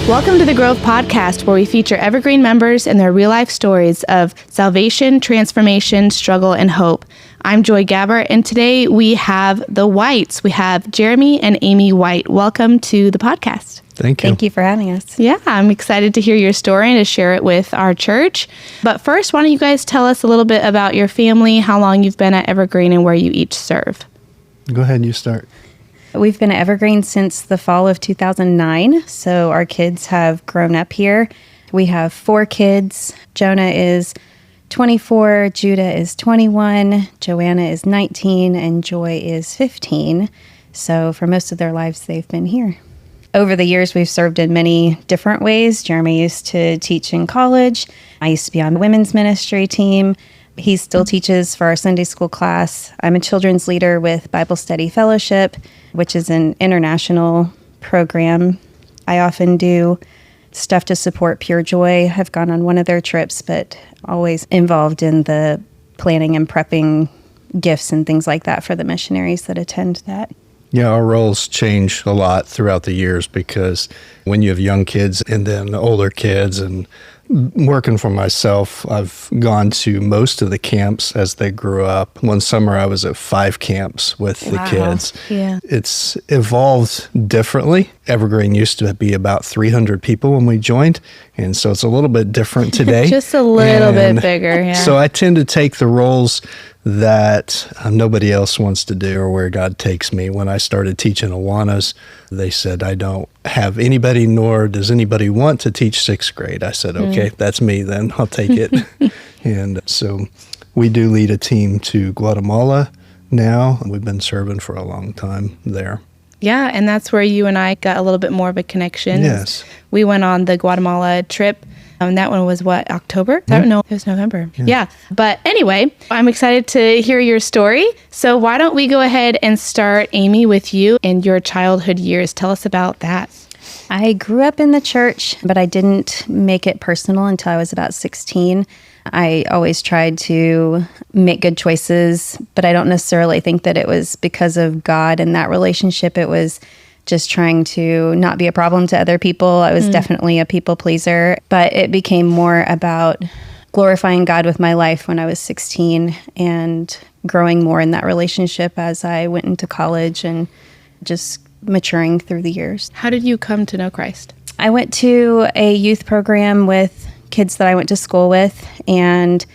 Welcome to the Grove Podcast, where we feature Evergreen members and their real-life stories of salvation, transformation, struggle, and hope. I'm Joy Gabbert, and today we have the Whites. We have Jeremy and Amy White. Welcome to the podcast. Thank you. Thank you for having us. Yeah, I'm excited to hear your story and to share it with our church. But first, why don't you guys tell us a little bit about your family, how long you've been at Evergreen, and where you each serve? Go ahead, you start. We've been at Evergreen since the fall of 2009, so our kids have grown up here. We have 4 kids. Jonah is 24, Judah is 21, Joanna is 19, and Joy is 15. So for most of their lives, they've been here. Over the years, we've served in many different ways. Jeremy used to teach in college. I used to be on the women's ministry team. He still teaches for our Sunday school class. I'm a children's leader with Bible Study Fellowship, which is an international program. I often do stuff to support Pure Joy. I've gone on one of their trips, but always involved in the planning and prepping gifts and things like that for the missionaries that attend that. Yeah, our roles change a lot throughout the years because when you have young kids and then older kids, and working for myself, I've gone to most of the camps as they grew up. One summer I was at 5 camps with the kids. Yeah. It's evolved differently. Evergreen used to be about 300 people when we joined, and so it's a little bit different today. Just a little bit bigger, yeah. So I tend to take the roles that nobody else wants to do or where God takes me. When I started teaching Awanas, they said, I don't have anybody, nor does anybody want to teach 6th grade. I said, okay, that's me then. I'll take it. And so we do lead a team to Guatemala now. We've been serving for a long time there. Yeah, and that's where you and I got a little bit more of a connection. Yes. We went on the Guatemala trip. That one was what, October? No, it was November. Yeah. But anyway, I'm excited to hear your story. So why don't we go ahead and start, Amy, with you and your childhood years. Tell us about that. I grew up in the church, but I didn't make it personal until I was about 16. I always tried to make good choices, but I don't necessarily think that it was because of God and that relationship. It was just trying to not be a problem to other people. I was definitely a people pleaser, but it became more about glorifying God with my life when I was 16 and growing more in that relationship as I went into college and just maturing through the years. How did you come to know Christ? I went to a youth program with kids that I went to school with, and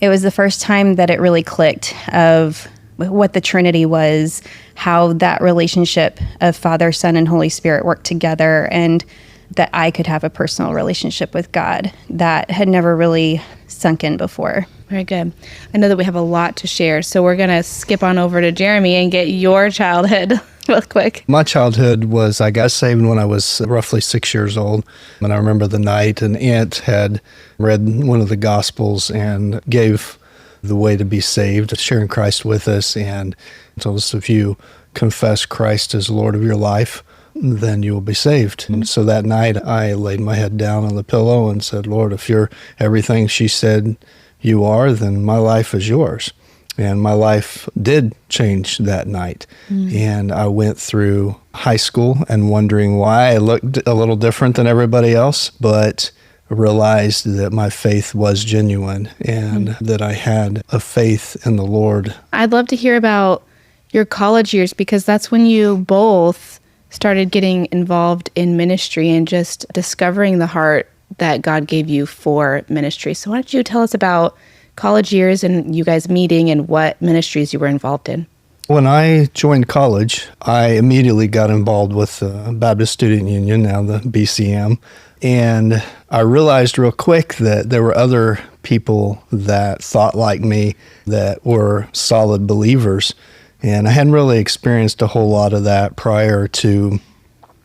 it was the first time that it really clicked of what the Trinity was, how that relationship of Father, Son, and Holy Spirit worked together, and that I could have a personal relationship with God that had never really sunk in before. Very good. I know that we have a lot to share, so we're going to skip on over to Jeremy and get your childhood real quick. My childhood was, I got saved when I was roughly 6 years old. And I remember the night an aunt had read one of the Gospels and gave the way to be saved, sharing Christ with us, and told us if you confess Christ as Lord of your life, then you will be saved. And so that night I laid my head down on the pillow and said, Lord, if you're everything she said you are, then my life is yours. And my life did change that night. And I went through high school and wondering why I looked a little different than everybody else, but realized that my faith was genuine and that I had a faith in the Lord. I'd love to hear about your college years, because that's when you both started getting involved in ministry and just discovering the heart that God gave you for ministry. So why don't you tell us about college years and you guys meeting and what ministries you were involved in? When I joined college, I immediately got involved with the Baptist Student Union, now the BCM, and I realized real quick that there were other people that thought like me that were solid believers, and I hadn't really experienced a whole lot of that prior to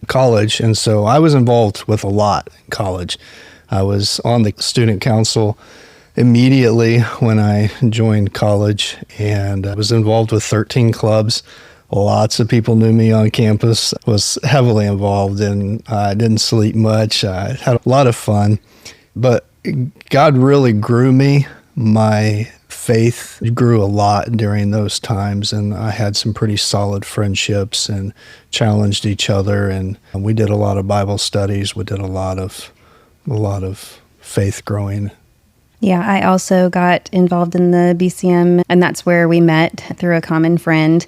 college, and so I was involved with a lot in college. I was on the student council immediately when I joined college, and I was involved with 13 clubs. Lots of people knew me on campus, was heavily involved, and I didn't sleep much. I had a lot of fun, but God really grew me. My faith faith grew a lot during those times, and I had some pretty solid friendships and challenged each other, and we did a lot of Bible studies. We did a lot of faith growing. Yeah, I also got involved in the BCM, and that's where we met through a common friend.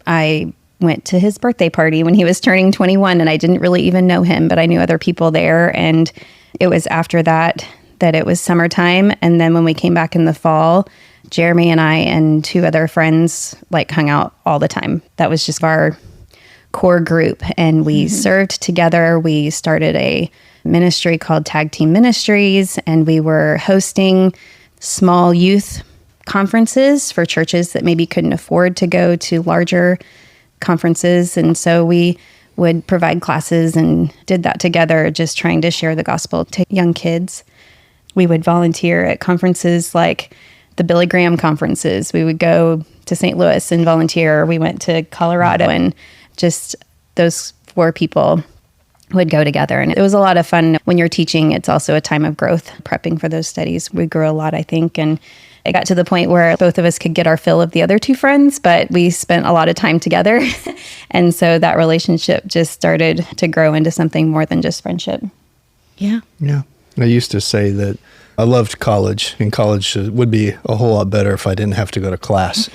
I went to his birthday party when he was turning 21, and I didn't really even know him, but I knew other people there. And it was after that it was summertime. And then when we came back in the fall, Jeremy and I and two other friends hung out all the time. That was just our core group. And we served together. We started a ministry called Tag Team Ministries, and we were hosting small youth conferences for churches that maybe couldn't afford to go to larger conferences. And so we would provide classes and did that together, just trying to share the gospel to young kids. We would volunteer at conferences like the Billy Graham conferences. We would go to St. Louis and volunteer. We went to Colorado, and just those four people would go together. And it was a lot of fun. When you're teaching, it's also a time of growth, prepping for those studies. We grew a lot, I think. And it got to the point where both of us could get our fill of the other two friends, but we spent a lot of time together. And so that relationship just started to grow into something more than just friendship. Yeah. Yeah. I used to say that I loved college, and college would be a whole lot better if I didn't have to go to class.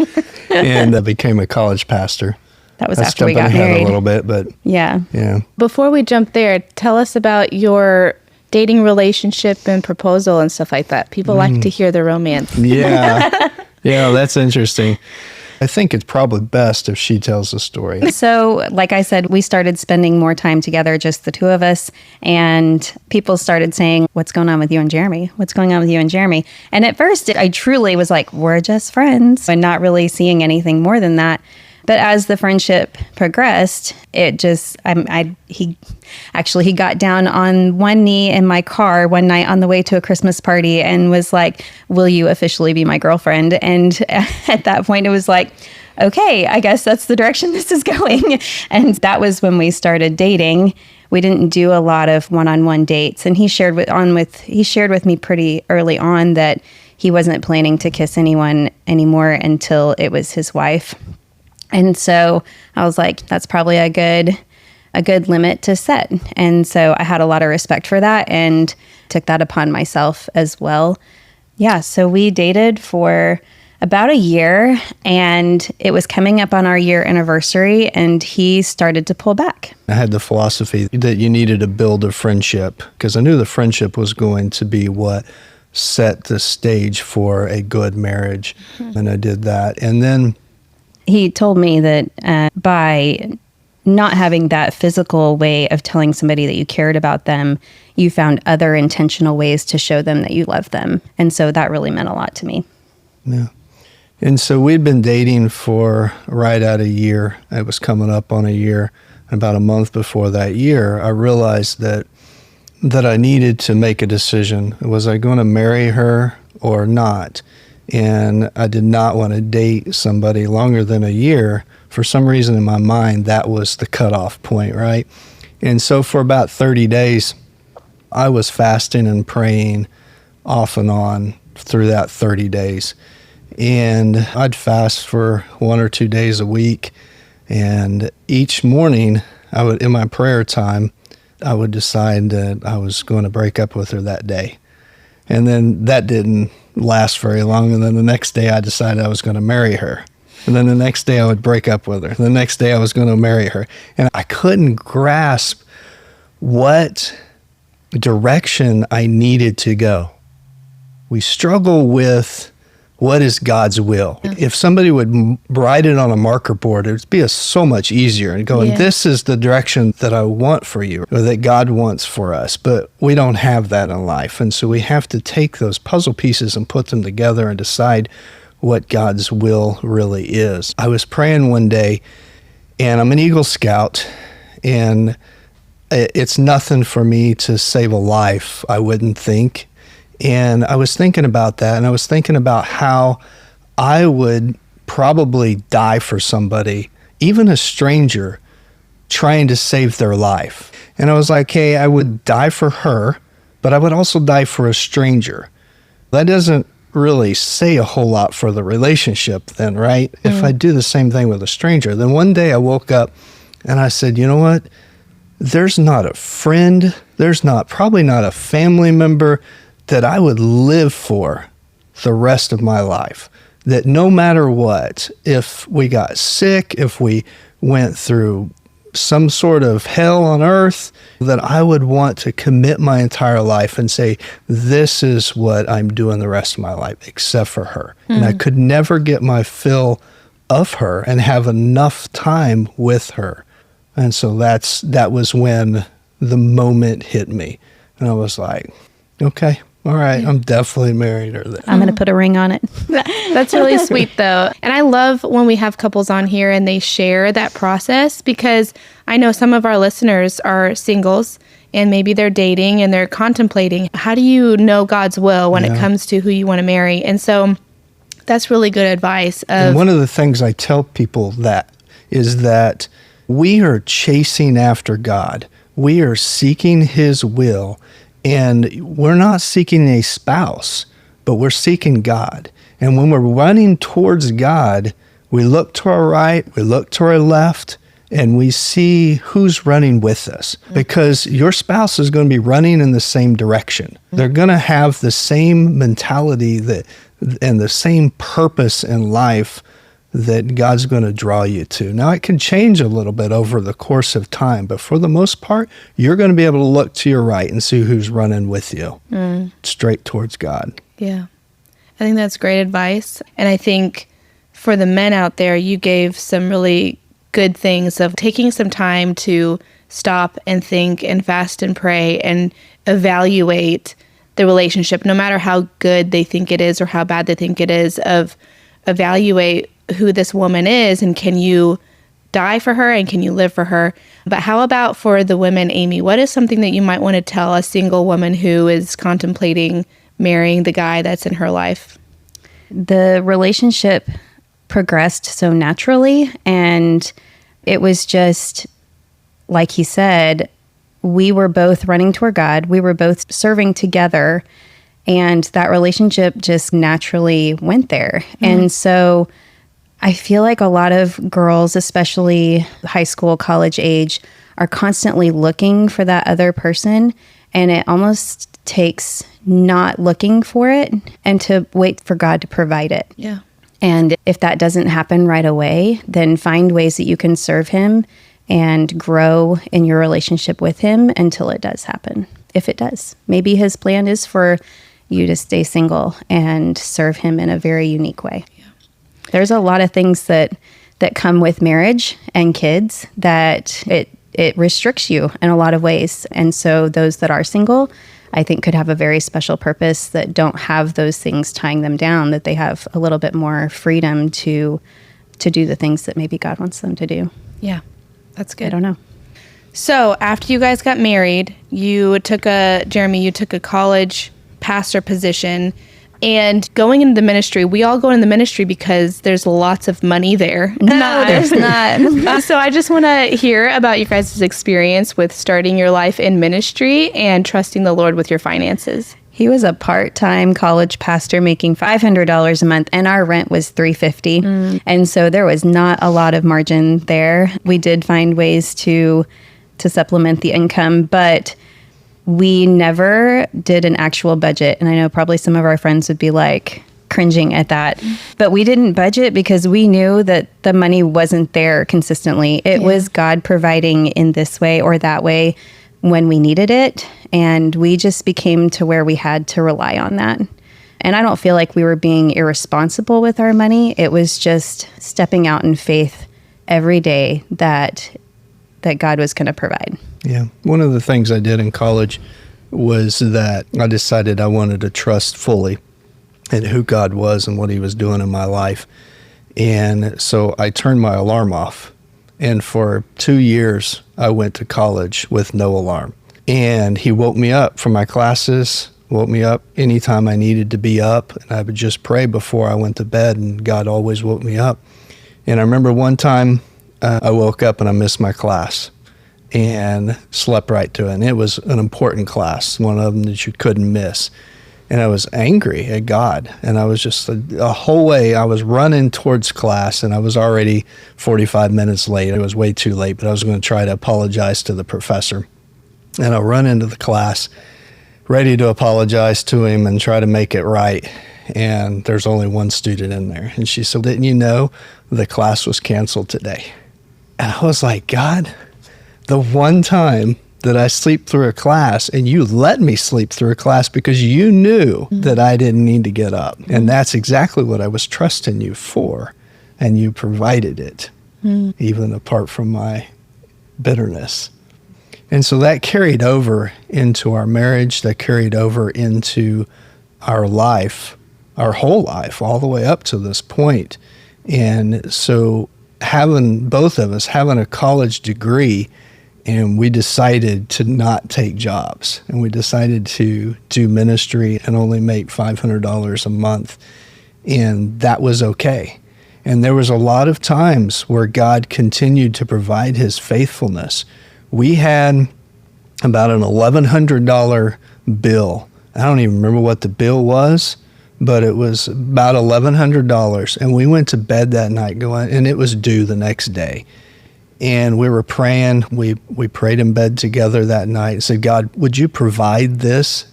And I became a college pastor. That was That's after we jumping got ahead married. a little bit, but Yeah. yeah. Before we jump there, tell us about your dating relationship and proposal and stuff like that. People like to hear the romance. Yeah. Yeah, that's interesting. I think it's probably best if she tells the story. So, like I said, we started spending more time together, just the two of us. And people started saying, "What's going on with you and Jeremy? What's going on with you and Jeremy?" And at first, I truly was like, we're just friends, and not really seeing anything more than that. But as the friendship progressed, it just, he got down on one knee in my car one night on the way to a Christmas party and was like, "Will you officially be my girlfriend?" And at that point, it was like, okay, I guess that's the direction this is going. And that was when we started dating. We didn't do a lot of one-on-one dates. And he shared with me pretty early on that he wasn't planning to kiss anyone anymore until it was his wife. And so I was like, that's probably a good limit to set. And so I had a lot of respect for that and took that upon myself as well. Yeah, so we dated for about a year, and it was coming up on our year anniversary, and he started to pull back. I had the philosophy that you needed to build a friendship, because I knew the friendship was going to be what set the stage for a good marriage. And I did that. And then he told me that by not having that physical way of telling somebody that you cared about them, you found other intentional ways to show them that you love them. And so that really meant a lot to me. Yeah. And so we'd been dating for right at a year. It was coming up on a year. About a month before that year, I realized that I needed to make a decision. Was I going to marry her or not? And I did not want to date somebody longer than a year. For some reason in my mind, that was the cutoff point, right? And so for about 30 days, I was fasting and praying off and on through that 30 days. And I'd fast for 1 or 2 days a week. And each morning, in my prayer time, I would decide that I was going to break up with her that day. And then that didn't last very long. And then the next day I decided I was going to marry her. And then the next day I would break up with her. The next day I was going to marry her. And I couldn't grasp what direction I needed to go. We struggle with what is God's will. If somebody would write it on a marker board, it would be so much easier and going, this is the direction that I want for you, or that God wants for us. But we don't have that in life. And so we have to take those puzzle pieces and put them together and decide what God's will really is. I was praying one day, and I'm an Eagle Scout, and it's nothing for me to save a life, I wouldn't think. And I was thinking about that, and I was thinking about how I would probably die for somebody, even a stranger, trying to save their life. And I was like, hey, I would die for her, but I would also die for a stranger. That doesn't really say a whole lot for the relationship then, right? If I do the same thing with a stranger. Then one day I woke up and I said, you know what? There's not a friend, probably not a family member that I would live for the rest of my life. That no matter what, if we got sick, if we went through some sort of hell on earth, that I would want to commit my entire life and say, this is what I'm doing the rest of my life, except for her. And I could never get my fill of her and have enough time with her. And so that was when the moment hit me. And I was like, okay, all right, I'm definitely married her then. I'm going to put a ring on it. That's really sweet, though. And I love when we have couples on here and they share that process, because I know some of our listeners are singles and maybe they're dating and they're contemplating, how do you know God's will when it comes to who you want to marry? And so that's really good advice. And one of the things I tell people is that we are chasing after God. We are seeking His will. And we're not seeking a spouse, but we're seeking God. And when we're running towards God, we look to our right, we look to our left, and we see who's running with us. Because your spouse is going to be running in the same direction. They're going to have the same mentality and the same purpose in life that God's going to draw you to. Now, it can change a little bit over the course of time, but for the most part, you're going to be able to look to your right and see who's running with you straight towards God. Yeah. I think that's great advice. And I think for the men out there, you gave some really good things of taking some time to stop and think and fast and pray and evaluate the relationship, no matter how good they think it is or how bad they think it is, of evaluate who this woman is and can you die for her and can you live for her. But how about for the women, Amy? What is something that you might want to tell a single woman who is contemplating marrying the guy that's in her life? The relationship progressed so naturally, and it was just, like he said, we were both running toward God. We were both serving together, and that relationship just naturally went there. And so I feel like a lot of girls, especially high school, college age, are constantly looking for that other person. And it almost takes not looking for it and to wait for God to provide it. Yeah. And if that doesn't happen right away, then find ways that you can serve Him and grow in your relationship with Him until it does happen. If it does, maybe His plan is for you to stay single and serve Him in a very unique way. There's a lot of things that come with marriage and kids that it restricts you in a lot of ways. And so those that are single, I think, could have a very special purpose that don't have those things tying them down, that they have a little bit more freedom to do the things that maybe God wants them to do. Yeah, that's good. I don't know. So after you guys got married, you took a college pastor position. And going into the ministry, we all go into the ministry because there's lots of money there. No, there's not. So I just want to hear about your guys' experience with starting your life in ministry and trusting the Lord with your finances. He was a part-time college pastor making $500 a month, and our rent was $350. And so there was not a lot of margin there. We did find ways to supplement the income, but we never did an actual budget. And I know probably some of our friends would be like cringing at that. But we didn't budget because we knew that the money wasn't there consistently. It was God providing in this way or that way when we needed it. And we just became to where we had to rely on that. And I don't feel like we were being irresponsible with our money. It was just stepping out in faith every day that God was going to provide. Yeah. One of the things I did in college was that I decided I wanted to trust fully in who God was and what He was doing in my life. And so I turned my alarm off. And for 2 years, I went to college with no alarm. And He woke me up from my classes, woke me up anytime I needed to be up. And I would just pray before I went to bed, and God always woke me up. And I remember one time I woke up and I missed my class and slept right to it. And it was an important class, one of them that you couldn't miss. And I was angry at God. And I was just a whole way, I was running towards class, and I was already 45 minutes late. It was way too late, but I was going to try to apologize to the professor. And I run into the class, ready to apologize to him and try to make it right. And there's only one student in there. And she said, "Didn't you know the class was canceled today?" And I was like, "God, the one time that I sleep through a class, and you let me sleep through a class because you knew that I didn't need to get up. And that's exactly what I was trusting you for. And you provided it, even apart from my bitterness." And so that carried over into our marriage, that carried over into our life, our whole life, all the way up to this point. And so having both of us having a college degree, and we decided to not take jobs, and we decided to do ministry and only make $500 a month. And that was okay. And there was a lot of times where God continued to provide his faithfulness. We had about an $1,100 bill. I don't even remember what the bill was, but it was about $1,100. And we went to bed that night going, and it was due the next day. And we were praying. We prayed in bed together that night and said, "God, would you provide this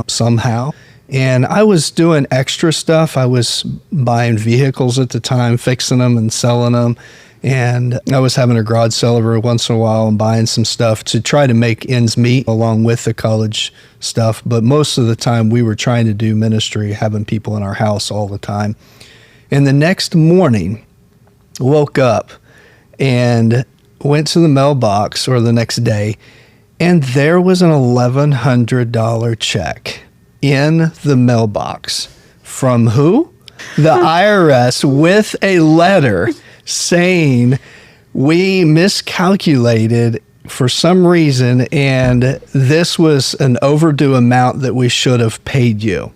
somehow?" And I was doing extra stuff. I was buying vehicles at the time, fixing them and selling them. And I was having a garage sale every once in a while and buying some stuff to try to make ends meet along with the college stuff. But most of the time we were trying to do ministry, having people in our house all the time. And the next morning, woke up and went to the mailbox, or the next day, and there was an $1,100 check in the mailbox. From who? The IRS, with a letter saying we miscalculated for some reason, and this was an overdue amount that we should have paid you.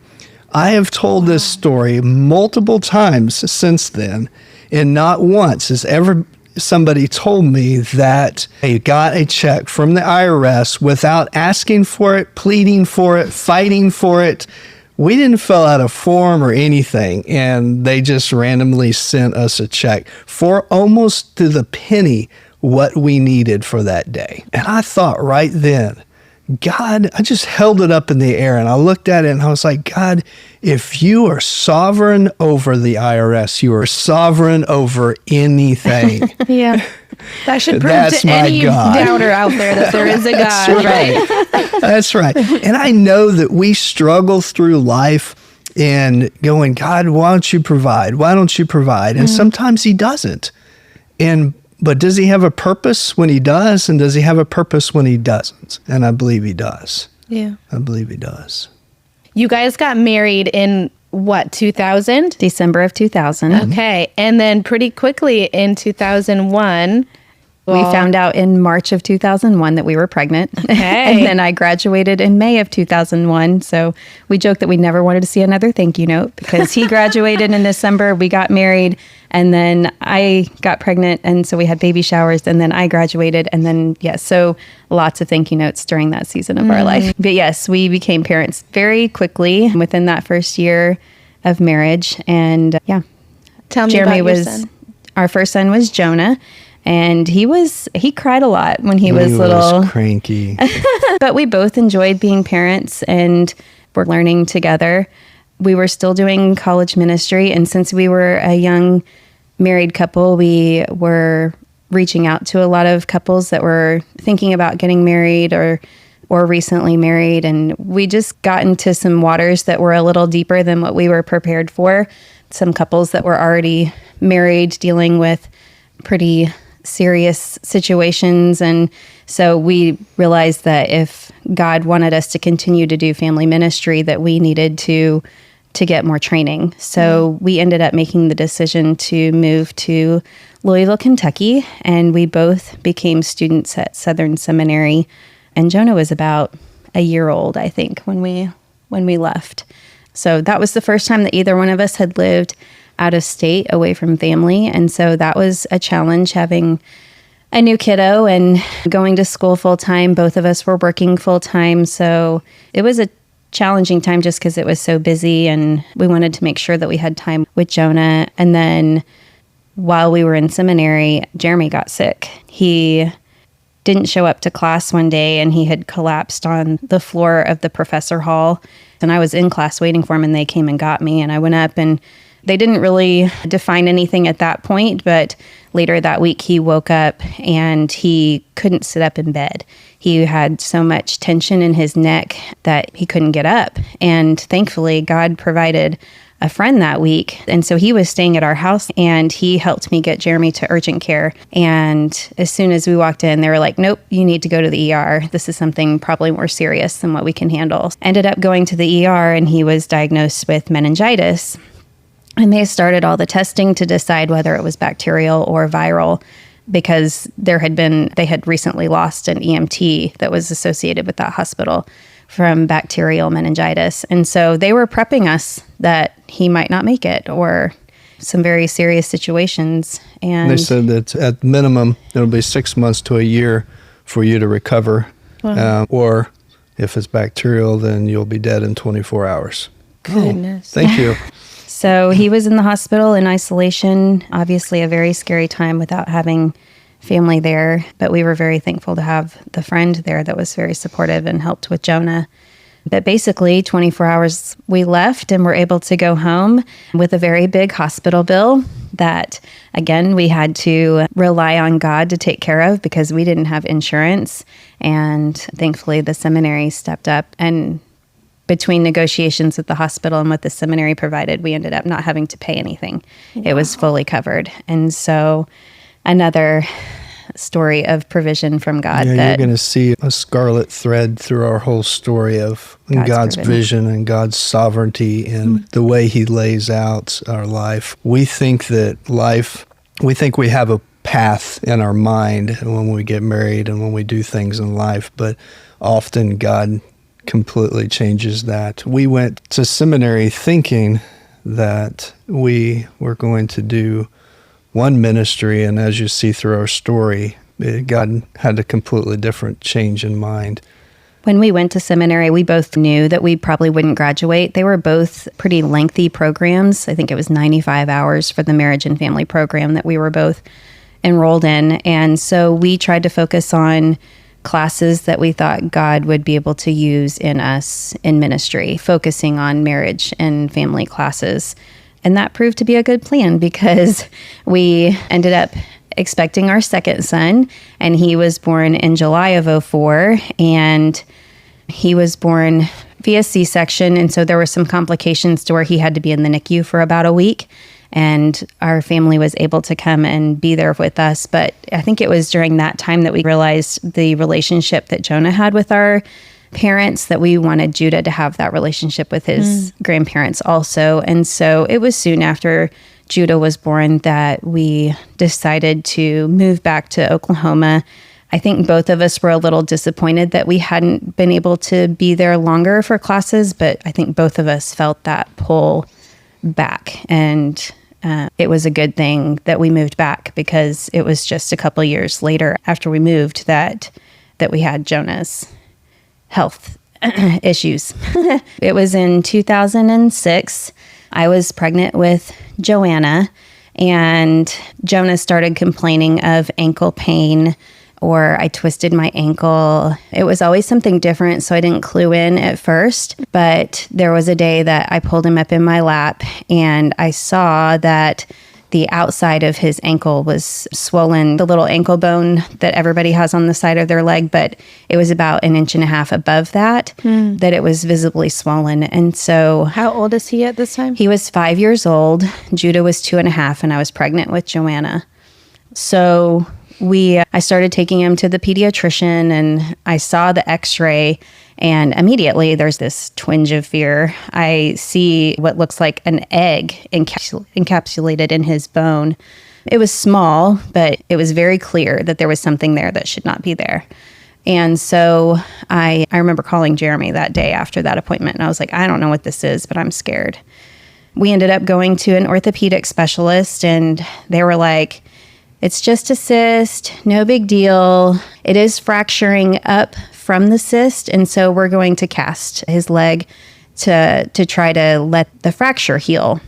I have told this story multiple times since then, and not once has ever somebody told me that they got a check from the IRS without asking for it, pleading for it, fighting for it. We didn't fill out a form or anything, and they just randomly sent us a check for almost to the penny what we needed for that day. And I thought right then, God, I just held it up in the air and I looked at it and I was like, God, if you are sovereign over the IRS, you are sovereign over anything. Yeah. That should prove That's to my any God. doubter out there that there is a God, right? That's right. And I know that we struggle through life and going, God, why don't you provide? Why don't you provide? And sometimes he doesn't. But does he have a purpose when he does? And does he have a purpose when he doesn't? And I believe he does. Yeah. I believe he does. You guys got married in what, 2000? December of 2000. Okay. And then pretty quickly in 2001, We found out in March of 2001 that we were pregnant. Okay. And then I graduated in May of 2001. So we joked that we never wanted to see another thank you note because he graduated in December, we got married, and then I got pregnant. And so we had baby showers, and then I graduated. And then, yes, so lots of thank you notes during that season of our life. But yes, we became parents very quickly within that first year of marriage. And yeah, tell me Jeremy about your was, son. our first son was Jonah. And he cried a lot when he was little. Was cranky. But we both enjoyed being parents and were learning together. We were still doing college ministry. And since we were a young married couple, we were reaching out to a lot of couples that were thinking about getting married or recently married. And we just got into some waters that were a little deeper than what we were prepared for. Some couples that were already married, dealing with pretty serious situations. And so we realized that if God wanted us to continue to do family ministry, that we needed to get more training. So we ended up making the decision to move to Louisville, Kentucky, and we both became students at Southern Seminary. And Jonah was about a year old, I think, when we left. So that was the first time that either one of us had lived out of state, away from family. And so that was a challenge, having a new kiddo and going to school full time. Both of us were working full time. So it was a challenging time just because it was so busy, and we wanted to make sure that we had time with Jonah. And then while we were in seminary, Jeremy got sick. He didn't show up to class one day, and he had collapsed on the floor of the professor hall. And I was in class waiting for him, and they came and got me. And I went up, and they didn't really define anything at that point. But later that week, he woke up and he couldn't sit up in bed. He had so much tension in his neck that he couldn't get up. And thankfully, God provided a friend that week. And so he was staying at our house, and he helped me get Jeremy to urgent care. And as soon as we walked in, they were like, nope, you need to go to the ER. This is something probably more serious than what we can handle. Ended up going to the ER, and he was diagnosed with meningitis. And they started all the testing to decide whether it was bacterial or viral, because they had recently lost an EMT that was associated with that hospital from bacterial meningitis. And so they were prepping us that he might not make it, or some very serious situations. And they said that at minimum, it'll be 6 months to a year for you to recover. Wow. Or if it's bacterial, then you'll be dead in 24 hours. Goodness. Oh, thank you. So he was in the hospital in isolation, obviously a very scary time without having family there, but we were very thankful to have the friend there that was very supportive and helped with Jonah. But basically, 24 hours we left and were able to go home with a very big hospital bill that, again, we had to rely on God to take care of because we didn't have insurance. And thankfully, the seminary stepped up, and between negotiations with the hospital and what the seminary provided, we ended up not having to pay anything. Wow. It was fully covered. And so another story of provision from God. Yeah, you're going to see a scarlet thread through our whole story of God's vision and God's sovereignty and the way he lays out our life. We think we have a path in our mind when we get married and when we do things in life, but often God completely changes that. We went to seminary thinking that we were going to do one ministry, and as you see through our story, God had a completely different change in mind. When we went to seminary, we both knew that we probably wouldn't graduate. They were both pretty lengthy programs. I think it was 95 hours for the marriage and family program that we were both enrolled in. And so we tried to focus on classes that we thought God would be able to use in us in ministry, focusing on marriage and family classes. And that proved to be a good plan because we ended up expecting our second son, and he was born in July of 2004, and he was born via C-section. And so there were some complications to where he had to be in the NICU for about a week. And our family was able to come and be there with us. But I think it was during that time that we realized the relationship that Jonah had with our parents, that we wanted Judah to have that relationship with his grandparents also. And so it was soon after Judah was born that we decided to move back to Oklahoma. I think both of us were a little disappointed that we hadn't been able to be there longer for classes, but I think both of us felt that pull back. And it was a good thing that we moved back, because it was just a couple years later after we moved that we had Jonah's health issues. It was in 2006. I was pregnant with Joanna, and Jonah started complaining of ankle pain, or I twisted my ankle. It was always something different, so I didn't clue in at first. But there was a day that I pulled him up in my lap, and I saw that the outside of his ankle was swollen, the little ankle bone that everybody has on the side of their leg, but it was about 1.5 inches above that it was visibly swollen. And so... How old is he at this time? He was 5 years old. Judah was 2.5, and I was pregnant with Joanna. So I started taking him to the pediatrician, and I saw the x-ray, and immediately there's this twinge of fear. I see what looks like an egg encapsulated in his bone. It was small, but it was very clear that there was something there that should not be there. And so I remember calling Jeremy that day after that appointment, and I was like, I don't know what this is, but I'm scared. We ended up going to an orthopedic specialist, and they were like, it's just a cyst, no big deal. It is fracturing up from the cyst. And so we're going to cast his leg to try to let the fracture heal.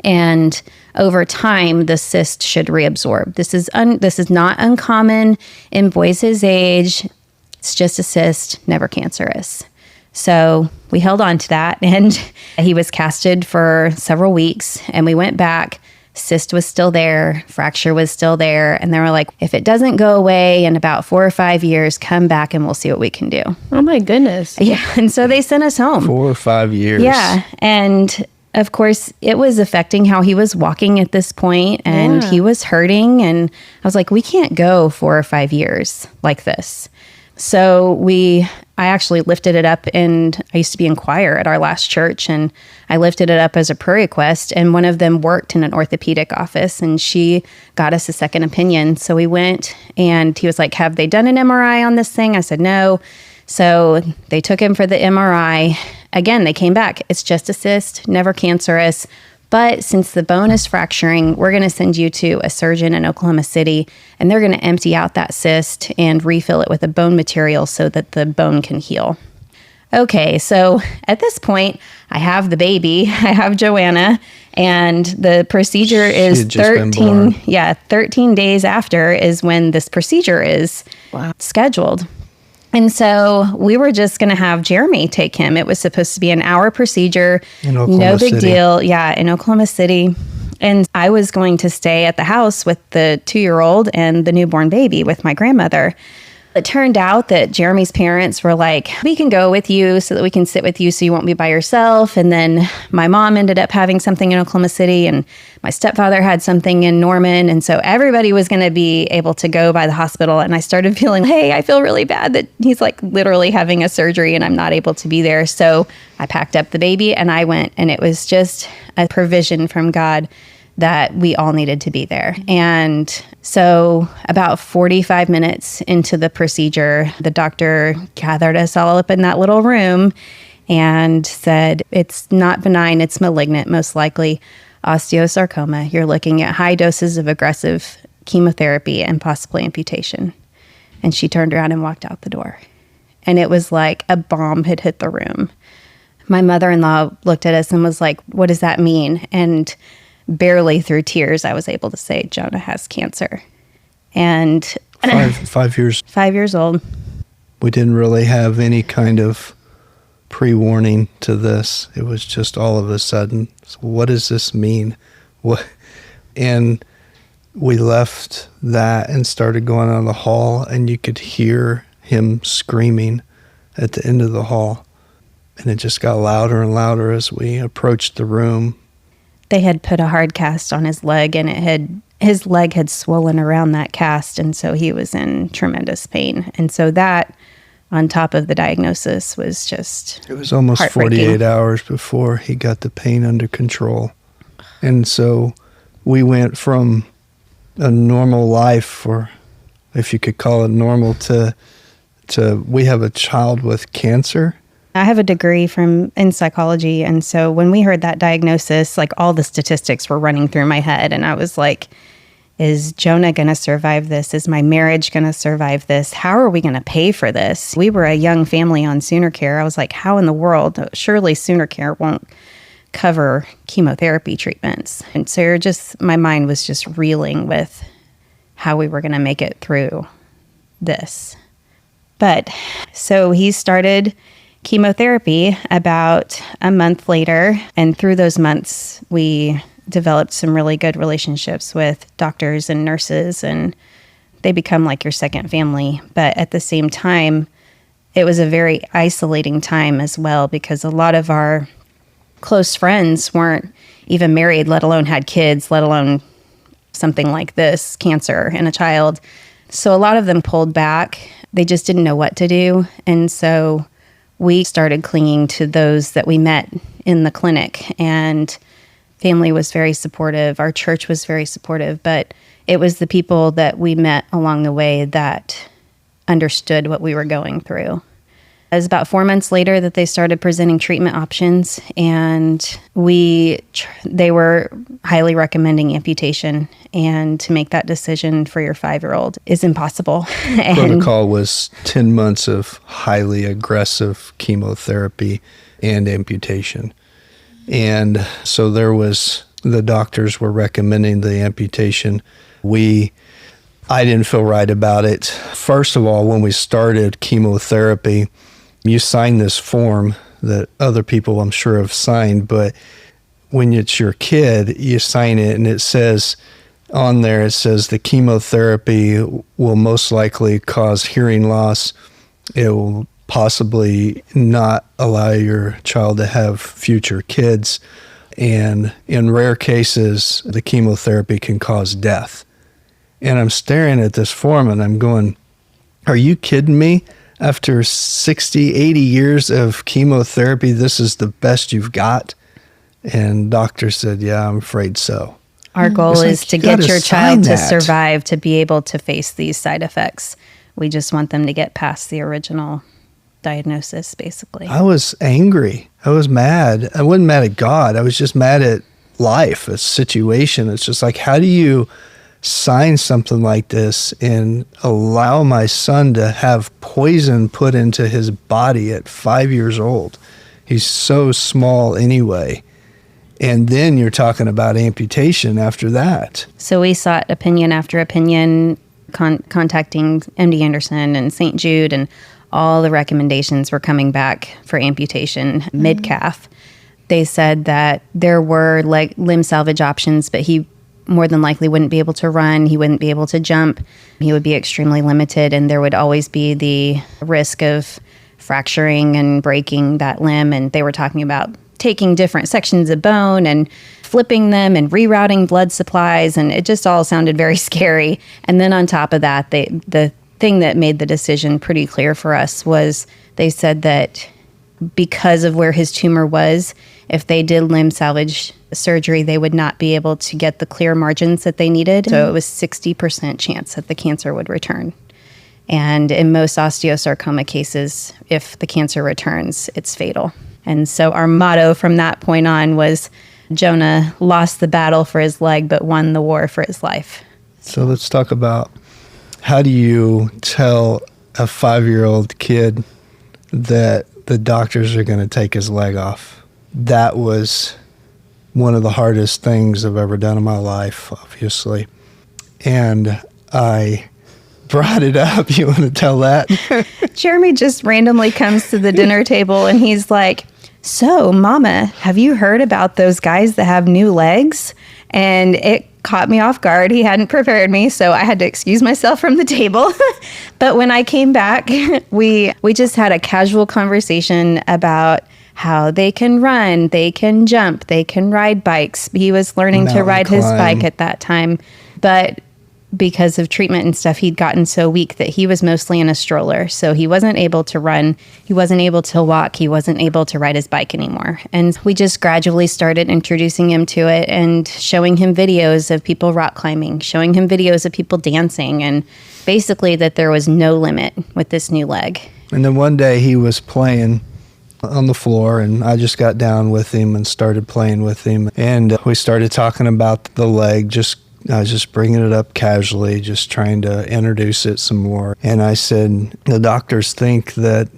And over time, the cyst should reabsorb. This is not uncommon in boys his age. It's just a cyst, never cancerous. So we held on to that, and he was casted for several weeks, and we went back. Cyst was still there, fracture was still there, and they were like, if it doesn't go away in about 4 or 5 years, come back and we'll see what we can do. Oh my goodness. Yeah, and so they sent us home. 4 or 5 years. Yeah, and of course, it was affecting how he was walking at this point, and he was hurting, and I was like, we can't go 4 or 5 years like this. So I actually lifted it up, and I used to be in choir at our last church, and I lifted it up as a prayer request, and one of them worked in an orthopedic office, and she got us a second opinion. So we went, and he was like, have they done an MRI on this thing? I said, no. So they took him for the MRI. Again, they came back. It's just a cyst, never cancerous. But since the bone is fracturing, we're going to send you to a surgeon in Oklahoma City, and they're going to empty out that cyst and refill it with a bone material so that the bone can heal. Okay, so at this point, I have the baby, I have Joanna, and the procedure is 13 days after is when this procedure is scheduled. And so we were just going to have Jeremy take him. It was supposed to be an hour procedure. No big deal. Yeah, in Oklahoma City. And I was going to stay at the house with the 2-year-old and the newborn baby with my grandmother. It turned out that Jeremy's parents were like, we can go with you so that we can sit with you so you won't be by yourself. And then my mom ended up having something in Oklahoma City, and my stepfather had something in Norman. And so everybody was going to be able to go by the hospital. And I started feeling, hey, I feel really bad that he's like literally having a surgery and I'm not able to be there. So I packed up the baby and I went, and it was just a provision from God that we all needed to be there. And so about 45 minutes into the procedure, the doctor gathered us all up in that little room and said, it's not benign, it's malignant, most likely osteosarcoma. You're looking at high doses of aggressive chemotherapy and possibly amputation. And she turned around and walked out the door. And it was like a bomb had hit the room. My mother-in-law looked at us and was like, what does that mean? And barely through tears, I was able to say, Jonah has cancer. And 5 years. 5 years old. We didn't really have any kind of pre-warning to this. It was just all of a sudden. So what does this mean? What? And we left that and started going on the hall, and you could hear him screaming at the end of the hall. And it just got louder and louder as we approached the room. They had put a hard cast on his leg, and his leg had swollen around that cast, and so he was in tremendous pain. And so that, on top of the diagnosis, was just it was almost 48 hours before he got the pain under control. And so we went from a normal life, or if you could call it normal, to we have a child with cancer. I have a degree in psychology, and so when we heard that diagnosis, like all the statistics were running through my head, and I was like, is Jonah going to survive this? Is my marriage going to survive this? How are we going to pay for this? We were a young family on Sooner Care. I was like, how in the world? Surely Sooner Care won't cover chemotherapy treatments. And so my mind was just reeling with how we were going to make it through this. But so he started chemotherapy about a month later, and through those months we developed some really good relationships with doctors and nurses, and they become like your second family. But at the same time, it was a very isolating time as well, because a lot of our close friends weren't even married, let alone had kids, let alone something like this, cancer in a child. So a lot of them pulled back. They just didn't know what to do. And so we started clinging to those that we met in the clinic, and family was very supportive. Our church was very supportive, but it was the people that we met along the way that understood what we were going through. It was about 4 months later that they started presenting treatment options, and they were highly recommending amputation. And to make that decision for your 5-year-old is impossible. Protocol was 10 months of highly aggressive chemotherapy and amputation. And so the doctors were recommending the amputation. I didn't feel right about it. First of all, when we started chemotherapy, you sign this form that other people I'm sure have signed, but when it's your kid, you sign it and it says on there, it says the chemotherapy will most likely cause hearing loss. It will possibly not allow your child to have future kids. And in rare cases, the chemotherapy can cause death. And I'm staring at this form and I'm going, are you kidding me? After 60, 80 years of chemotherapy, this is the best you've got? And doctor said, yeah, I'm afraid so. Our goal is to get your child to survive, to be able to face these side effects. We just want them to get past the original diagnosis, basically. I was angry. I was mad. I wasn't mad at God. I was just mad at life, a situation. It's just like, how do you sign something like this and allow my son to have poison put into his body at 5 years old? He's so small anyway. And then you're talking about amputation after that. So we sought opinion after opinion, contacting MD Anderson and St. Jude, and all the recommendations were coming back for amputation mid-calf. They said that there were limb salvage options, but he more than likely wouldn't be able to run. He wouldn't be able to jump. He would be extremely limited, and there would always be the risk of fracturing and breaking that limb. And they were talking about taking different sections of bone and flipping them and rerouting blood supplies, and it just all sounded very scary. And then on top of that, the thing that made the decision pretty clear for us was they said that because of where his tumor was, if they did limb salvage surgery, they would not be able to get the clear margins that they needed. So it was 60% chance that the cancer would return. And in most osteosarcoma cases, if the cancer returns, it's fatal. And so our motto from that point on was, Jonah lost the battle for his leg, but won the war for his life. So let's talk about, how do you tell a 5-year-old kid that the doctors are going to take his leg off? That was one of the hardest things I've ever done in my life, obviously. And I brought it up. You want to tell that? Jeremy just randomly comes to the dinner table and he's like, so, Mama, have you heard about those guys that have new legs? And it caught me off guard. He hadn't prepared me, so I had to excuse myself from the table. But when I came back, we just had a casual conversation about how they can run, they can jump, they can ride bikes. He was learning to ride his bike at that time, but because of treatment and stuff, he'd gotten so weak that he was mostly in a stroller. So he wasn't able to run, he wasn't able to walk, he wasn't able to ride his bike anymore. And we just gradually started introducing him to it and showing him videos of people rock climbing, showing him videos of people dancing, and basically that there was no limit with this new leg. And then one day he was playing on the floor, and I just got down with him and started playing with him. And we started talking about the leg, I was just bringing it up casually, just trying to introduce it some more. And I said, the doctors think that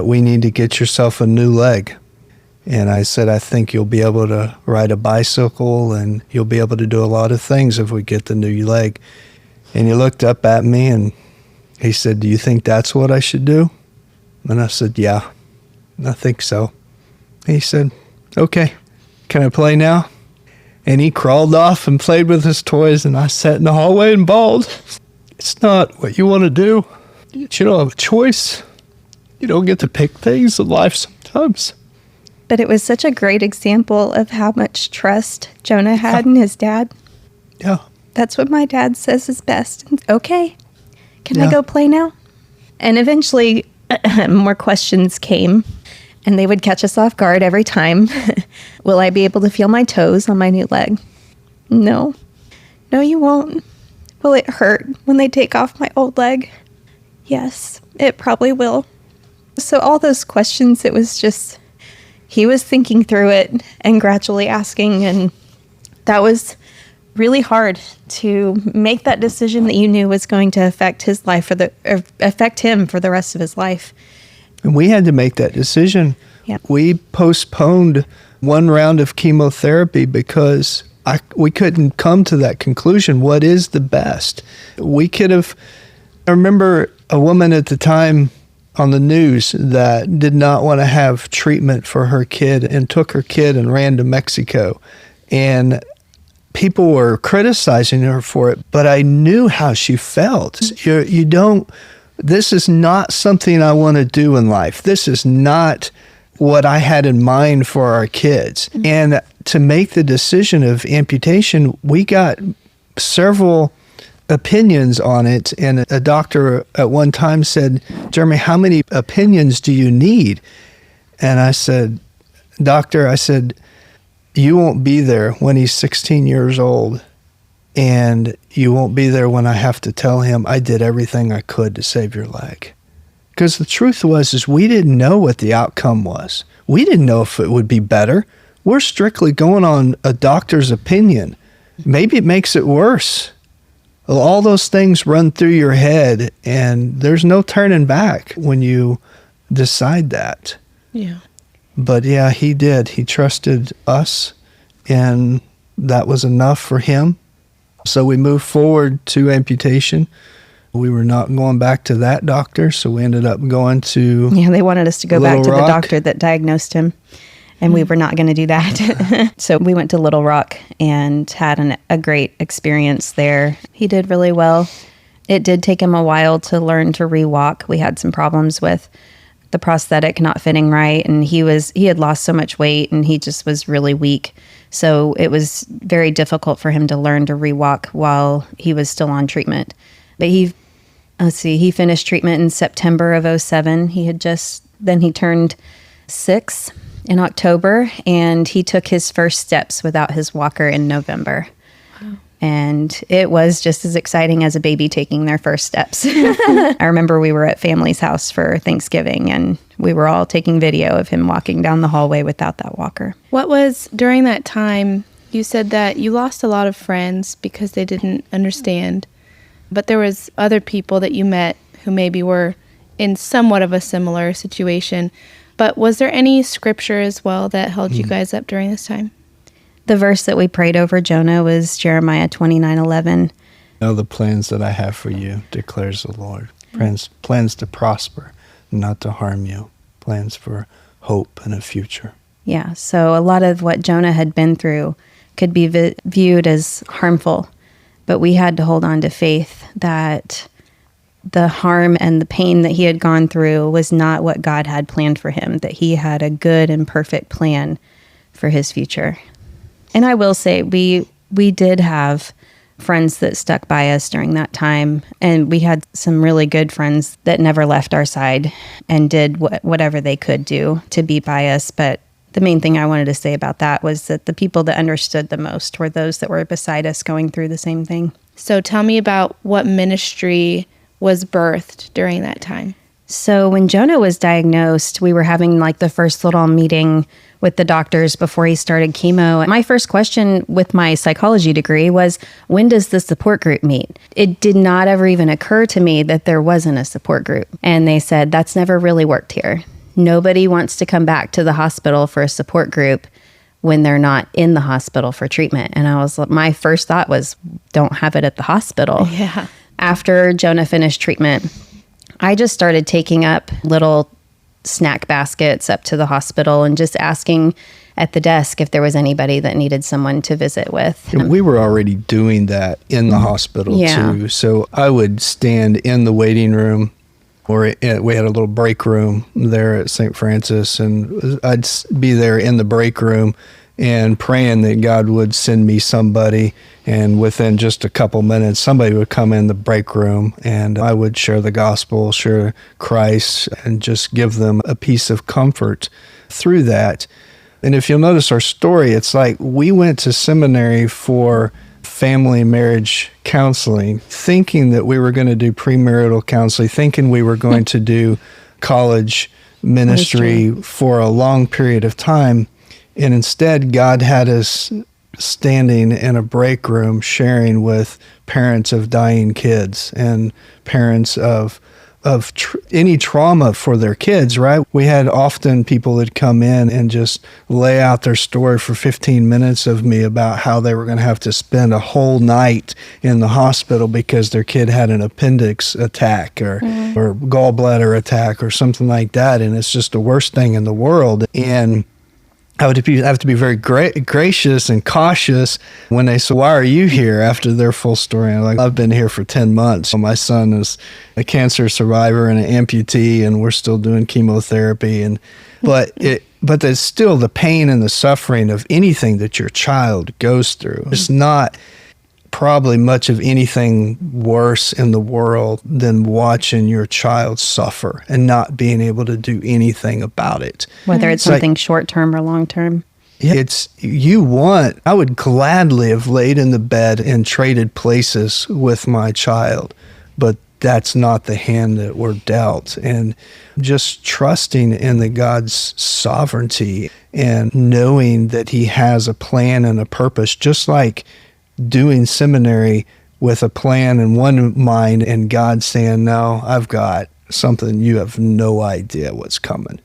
we need to get yourself a new leg. And I said, I think you'll be able to ride a bicycle and you'll be able to do a lot of things if we get the new leg. And he looked up at me and he said, do you think that's what I should do? And I said, yeah, I think so. He said, okay, can I play now? And he crawled off and played with his toys, and I sat in the hallway and bawled. It's not what you want to do. You don't have a choice. You don't get to pick things in life sometimes. But it was such a great example of how much trust Jonah had in his dad. Yeah. That's what my dad says is best. Okay, can I go play now? And eventually more questions came. And they would catch us off guard every time. Will I be able to feel my toes on my new leg? No. No, you won't. Will it hurt when they take off my old leg? Yes, it probably will. So all those questions, it was just, he was thinking through it and gradually asking. And that was really hard to make that decision that you knew was going to affect his life affect him for the rest of his life. And we had to make that decision. Yep. We postponed one round of chemotherapy because we couldn't come to that conclusion. What is the best? I remember a woman at the time on the news that did not want to have treatment for her kid and took her kid and ran to Mexico. And people were criticizing her for it, but I knew how she felt. This is not something I want to do in life. This is not what I had in mind for our kids. And to make the decision of amputation, we got several opinions on it. And a doctor at one time said, "Jeremy, how many opinions do you need?" And I said, "Doctor," "you won't be there when he's 16 years old. And you won't be there when I have to tell him I did everything I could to save your leg." Because the truth is we didn't know what the outcome was. We didn't know if it would be better. We're strictly going on a doctor's opinion. Maybe it makes it worse. All those things run through your head, and there's no turning back when you decide that. Yeah. But yeah, he did. He trusted us, and that was enough for him. So we moved forward to amputation. We were not going back to that doctor, so we ended up going to Yeah, they wanted us to go back Little to the Rock. doctor that diagnosed him, and we were not going to do that. So we went to Little Rock and had a great experience there. He did really well. It did take him a while to learn to re-walk. We had some problems with the prosthetic not fitting right, and he had lost so much weight, and he just was really weak. So it was very difficult for him to learn to re-walk while he was still on treatment. But he finished treatment in September of 2007. He turned 6 in October, and he took his first steps without his walker in November. Wow. And it was just as exciting as a baby taking their first steps. I remember we were at family's house for Thanksgiving, and we were all taking video of him walking down the hallway without that walker. What was, during that time, you said that you lost a lot of friends because they didn't understand, but there was other people that you met who maybe were in somewhat of a similar situation. But was there any scripture as well that held you guys up during this time? The verse that we prayed over Jonah was Jeremiah 29:11. "Know the plans that I have for you, declares the Lord. Plans to prosper, not to harm you. Plans for hope and a future." Yeah, so a lot of what Jonah had been through could be viewed as harmful, but we had to hold on to faith that the harm and the pain that he had gone through was not what God had planned for him, that he had a good and perfect plan for his future. And I will say, we did have friends that stuck by us during that time, and we had some really good friends that never left our side and did whatever they could do to be by us. But the main thing I wanted to say about that was that the people that understood the most were those that were beside us going through the same thing. So tell me about what ministry was birthed during that time. So when Jonah was diagnosed, we were having like the first little meeting with the doctors before he started chemo. My first question with my psychology degree was, when does the support group meet? It did not ever even occur to me that there wasn't a support group. And they said, that's never really worked here. Nobody wants to come back to the hospital for a support group when they're not in the hospital for treatment. And my first thought was, don't have it at the hospital. Yeah. After Jonah finished treatment, I just started taking up little snack baskets up to the hospital and just asking at the desk if there was anybody that needed someone to visit with. And we were already doing that in the hospital too. So I would stand in the waiting room, or we had a little break room there at St. Francis, and I'd be there in the break room and praying that God would send me somebody. And within just a couple minutes, somebody would come in the break room, and I would share the gospel, share Christ, and just give them a piece of comfort through that. And if you'll notice our story, it's like we went to seminary for family and marriage counseling, thinking that we were going to do premarital counseling, thinking we were going to do college ministry for a long period of time. And instead, God had us standing in a break room sharing with parents of dying kids and parents of any trauma for their kids, right? We had often people that come in and just lay out their story for 15 minutes of me about how they were going to have to spend a whole night in the hospital because their kid had an appendix attack or gallbladder attack or something like that. And it's just the worst thing in the world. And I would have to be very gracious and cautious when they say, "Why are you here?" after their full story. I'm like, "I've been here for 10 months. My son is a cancer survivor and an amputee, and we're still doing chemotherapy." But there's still the pain and the suffering of anything that your child goes through. It's not probably much of anything worse in the world than watching your child suffer and not being able to do anything about it. Whether it's something short-term or long-term. Yeah, I would gladly have laid in the bed and traded places with my child, but that's not the hand that we're dealt. And just trusting in the God's sovereignty and knowing that he has a plan and a purpose, just like doing seminary with a plan in one mind and God saying, "No, I've got something you have no idea what's coming."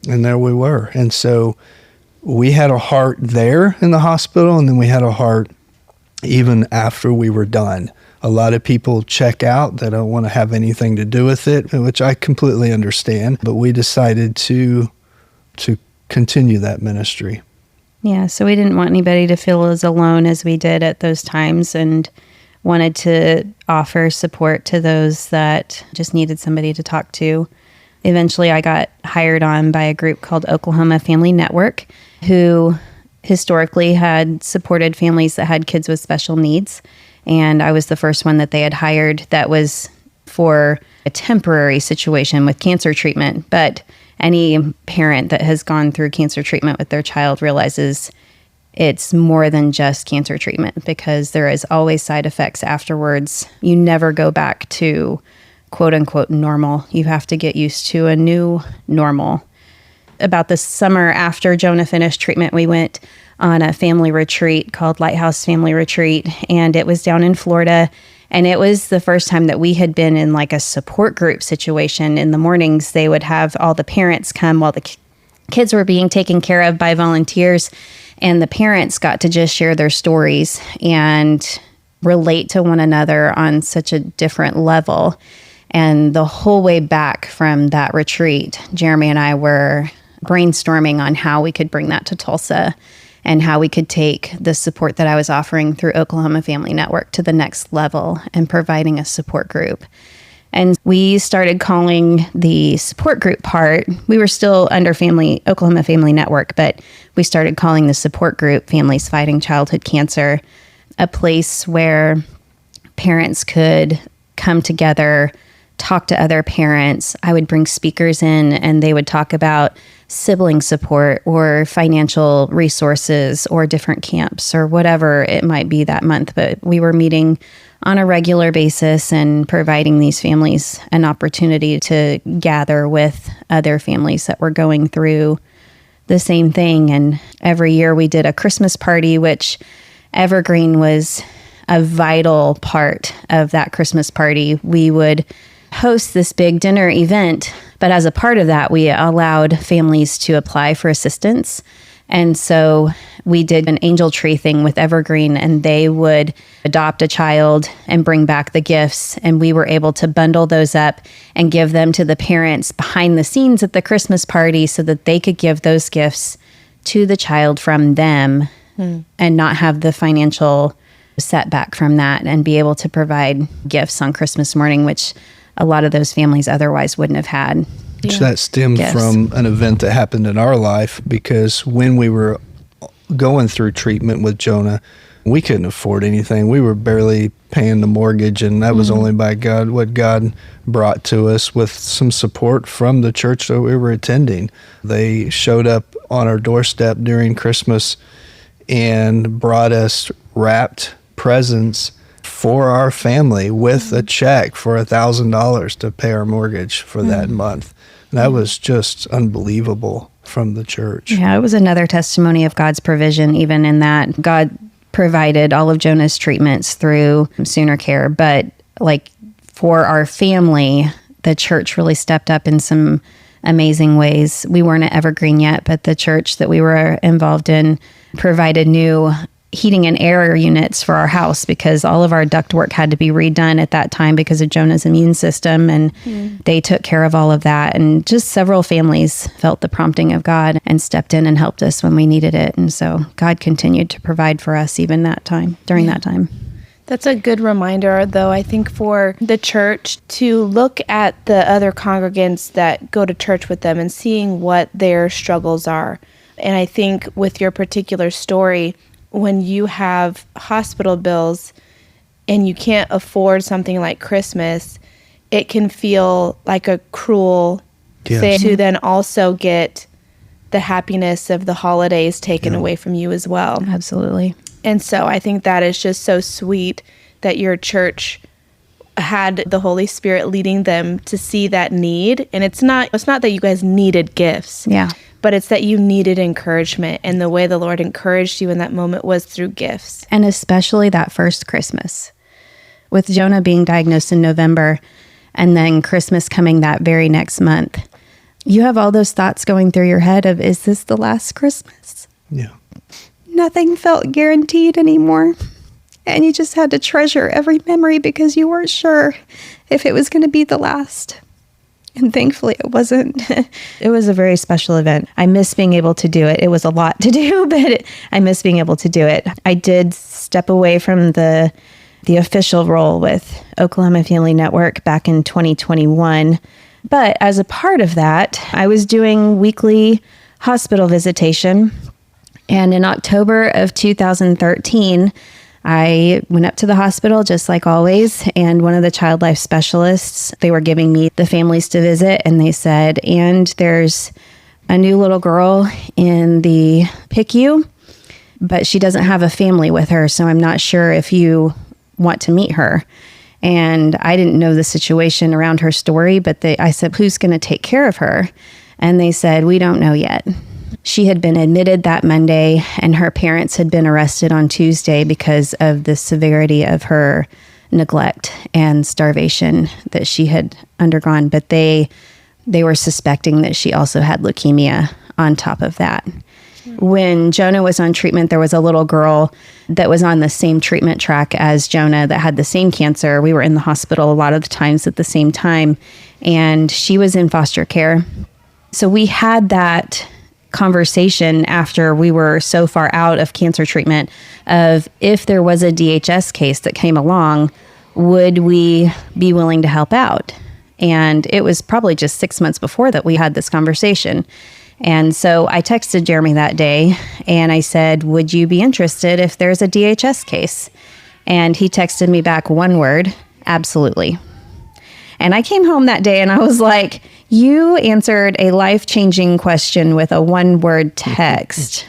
And there we were. And so we had a heart there in the hospital, and then we had a heart even after we were done. A lot of people check out. They don't want to have anything to do with it, which I completely understand. But we decided to continue that ministry. Yeah, so we didn't want anybody to feel as alone as we did at those times, and wanted to offer support to those that just needed somebody to talk to. Eventually, I got hired on by a group called Oklahoma Family Network, who historically had supported families that had kids with special needs. And I was the first one that they had hired that was for a temporary situation with cancer treatment. But any parent that has gone through cancer treatment with their child realizes it's more than just cancer treatment, because there is always side effects afterwards. You never go back to quote unquote normal. You have to get used to a new normal. About the summer after Jonah finished treatment, we went on a family retreat called Lighthouse Family Retreat, and it was down in Florida. And it was the first time that we had been in like a support group situation. In the mornings, they would have all the parents come while the kids were being taken care of by volunteers. And the parents got to just share their stories and relate to one another on such a different level. And the whole way back from that retreat, Jeremy and I were brainstorming on how we could bring that to Tulsa and how we could take the support that I was offering through Oklahoma Family Network to the next level and providing a support group. And we started calling the support group part, we were still under Oklahoma Family Network, but we started calling the support group Families Fighting Childhood Cancer, a place where parents could come together, talk to other parents. I would bring speakers in and they would talk about sibling support or financial resources or different camps or whatever it might be that month. But we were meeting on a regular basis and providing these families an opportunity to gather with other families that were going through the same thing. And every year we did a Christmas party, which Evergreen was a vital part of that Christmas party. We would host this big dinner event, but as a part of that, we allowed families to apply for assistance. And so we did an angel tree thing with Evergreen, and they would adopt a child and bring back the gifts. And we were able to bundle those up and give them to the parents behind the scenes at the Christmas party so that they could give those gifts to the child from them and not have the financial setback from that, and be able to provide gifts on Christmas morning, which a lot of those families otherwise wouldn't have had. Yeah. That stemmed from an event that happened in our life, because when we were going through treatment with Jonah, we couldn't afford anything. We were barely paying the mortgage, and that was only by God, what God brought to us with some support from the church that we were attending. They showed up on our doorstep during Christmas and brought us wrapped presents for our family with a check for $1,000 to pay our mortgage for that month. That was just unbelievable from the church. Yeah, it was another testimony of God's provision, even in that God provided all of Jonah's treatments through Sooner Care. But like for our family, the church really stepped up in some amazing ways. We weren't at Evergreen yet, but the church that we were involved in provided new heating and air units for our house because all of our ductwork had to be redone at that time because of Jonah's immune system. And they took care of all of that. And just several families felt the prompting of God and stepped in and helped us when we needed it. And so God continued to provide for us even that time, during that time. That's a good reminder, though, I think, for the church to look at the other congregants that go to church with them and seeing what their struggles are. And I think with your particular story, when you have hospital bills and you can't afford something like Christmas, it can feel like a cruel thing to then also get the happiness of the holidays taken away from you as well. Absolutely. And so I think that is just so sweet that your church had the Holy Spirit leading them to see that need. And it's not that you guys needed gifts. Yeah. But it's that you needed encouragement, and the way the Lord encouraged you in that moment was through gifts. And especially that first Christmas. With Jonah being diagnosed in November and then Christmas coming that very next month, you have all those thoughts going through your head of, is this the last Christmas? Yeah. Nothing felt guaranteed anymore. And you just had to treasure every memory because you weren't sure if it was going to be the last. And thankfully it wasn't. It was a very special event. I miss being able to do it. It was a lot to do, but I miss being able to do it. I did step away from the official role with Oklahoma Family Network back in 2021. But as a part of that, I was doing weekly hospital visitation. And in October of 2013, I went up to the hospital just like always, and one of the child life specialists, they were giving me the families to visit, and they said, and there's a new little girl in the PICU, but she doesn't have a family with her, so I'm not sure if you want to meet her. And I didn't know the situation around her story, but I said, who's going to take care of her? And they said, we don't know yet. She had been admitted that Monday, and her parents had been arrested on Tuesday because of the severity of her neglect and starvation that she had undergone. But they were suspecting that she also had leukemia on top of that. When Jonah was on treatment, there was a little girl that was on the same treatment track as Jonah that had the same cancer. We were in the hospital a lot of the times at the same time, and she was in foster care. So we had that conversation after we were so far out of cancer treatment of if there was a DHS case that came along, would we be willing to help out? And it was probably just 6 months before that we had this conversation. And so I texted Jeremy that day and I said, would you be interested if there's a DHS case? And he texted me back one word, absolutely. And I came home that day and I was like, you answered a life-changing question with a one-word text.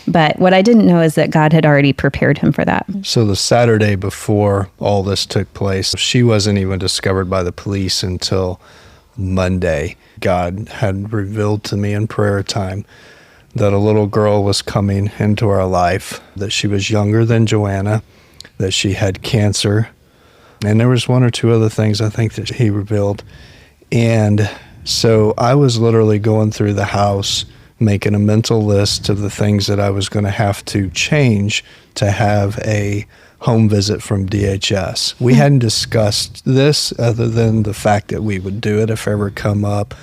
But what I didn't know is that God had already prepared him for that. So the Saturday before all this took place, she wasn't even discovered by the police until Monday. God had revealed to me in prayer time that a little girl was coming into our life, that she was younger than Joanna, that she had cancer. And there was one or two other things I think that he revealed. And so I was literally going through the house, making a mental list of the things that I was going to have to change to have a home visit from DHS. We hadn't discussed this other than the fact that we would do it if ever come up.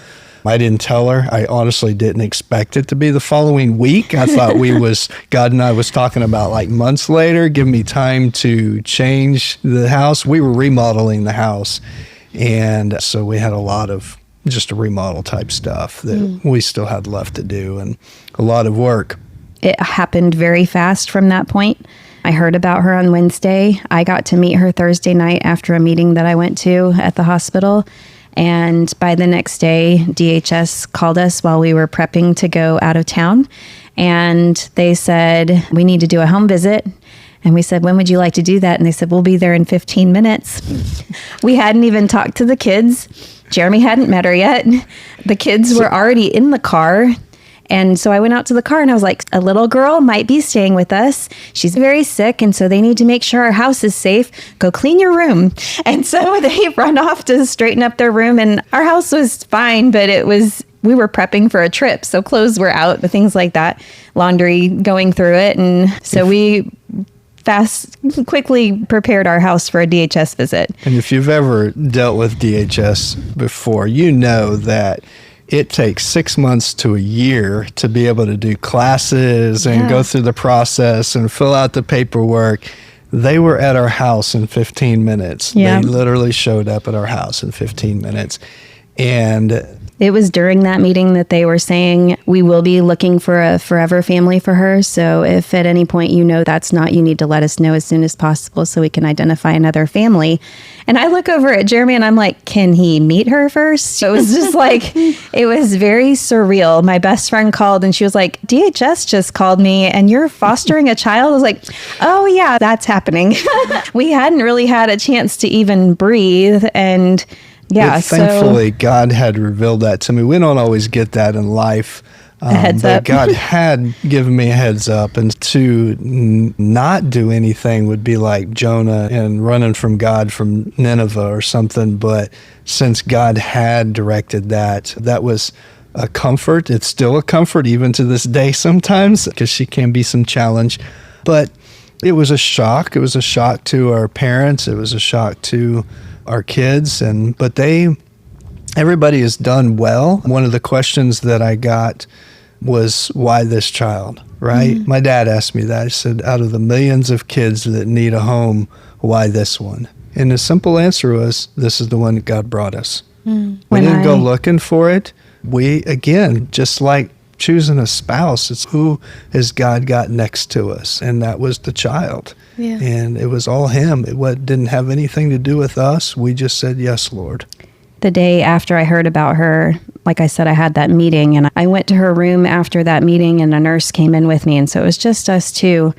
I didn't tell her. I honestly didn't expect it to be the following week. I thought God and I was talking about like months later, give me time to change the house. We were remodeling the house. And so we had a lot of just a remodel type stuff that we still had left to do and a lot of work. It happened very fast from that point. I heard about her on Wednesday. I got to meet her Thursday night after a meeting that I went to at the hospital. And by the next day, DHS called us while we were prepping to go out of town. And they said, we need to do a home visit. And we said, when would you like to do that? And they said, we'll be there in 15 minutes. We hadn't even talked to the kids. Jeremy hadn't met her yet. The kids were already in the car. And so I went out to the car and I was like, a little girl might be staying with us. She's very sick. And so they need to make sure our house is safe. Go clean your room. And so they run off to straighten up their room. And our house was fine, but we were prepping for a trip. So clothes were out, but things like that, laundry going through it. And so we quickly prepared our house for a DHS visit. And if you've ever dealt with DHS before, you know that it takes 6 months to a year to be able to do classes and go through the process and fill out the paperwork. They were at our house in 15 minutes. Yeah. They literally showed up at our house in 15 minutes. And it was during that meeting that they were saying, we will be looking for a forever family for her. So if at any point you know that's not, you need to let us know as soon as possible so we can identify another family. And I look over at Jeremy and I'm like, can he meet her first? So it was just like, it was very surreal. My best friend called and she was like, DHS just called me and you're fostering a child? I was like, oh yeah, that's happening. We hadn't really had a chance to even breathe. And yeah, thankfully, God had revealed that to me. We don't always get that in life. A heads but up. God had given me a heads up, and to not do anything would be like Jonah and running from God from Nineveh or something. But since God had directed that, that was a comfort. It's still a comfort even to this day sometimes, because she can be some challenge. But it was a shock. It was a shock to our parents. It was a shock to our kids, but everybody has done well. One of the questions that I got was, why this child, right? Mm-hmm. My dad asked me that. He said, out of the millions of kids that need a home, why this one? And the simple answer was, this is the one that God brought us. We didn't go looking for it. We, again, just like choosing a spouse, it's who has God got next to us? And that was the child. Yeah. And it was all him. It didn't have anything to do with us. We just said, yes, Lord. The day after I heard about her, like I said, I had that meeting and I went to her room after that meeting and a nurse came in with me. And so it was just us two.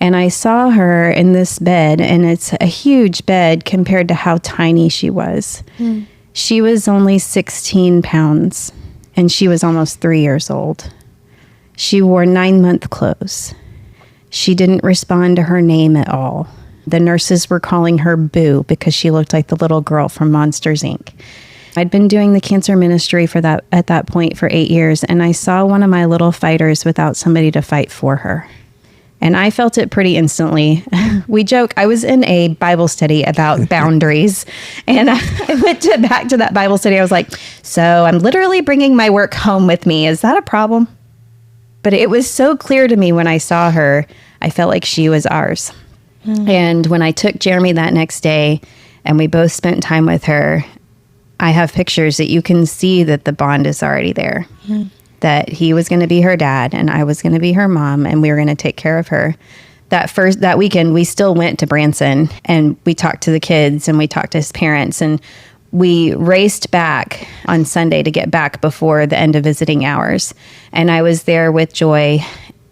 And I saw her in this bed, and it's a huge bed compared to how tiny she was. Mm. She was only 16 pounds and she was almost 3 years old. She wore 9-month clothes. She didn't respond to her name at all. The nurses were calling her Boo because she looked like the little girl from Monsters, Inc. I'd been doing the cancer ministry at that point for 8 years, and I saw one of my little fighters without somebody to fight for her. And I felt it pretty instantly. We joke, I was in a Bible study about boundaries, and I went back to that Bible study. I was like, so I'm literally bringing my work home with me. Is that a problem? But it was so clear to me when I saw her, I felt like she was ours. And when I took Jeremy that next day and we both spent time with her, I have pictures that you can see that the bond is already there. That he was going to be her dad and I was going to be her mom and we were going to take care of her. That weekend, we still went to Branson and we talked to the kids and we talked to his parents, and we raced back on Sunday to get back before the end of visiting hours. And I was there with Joy,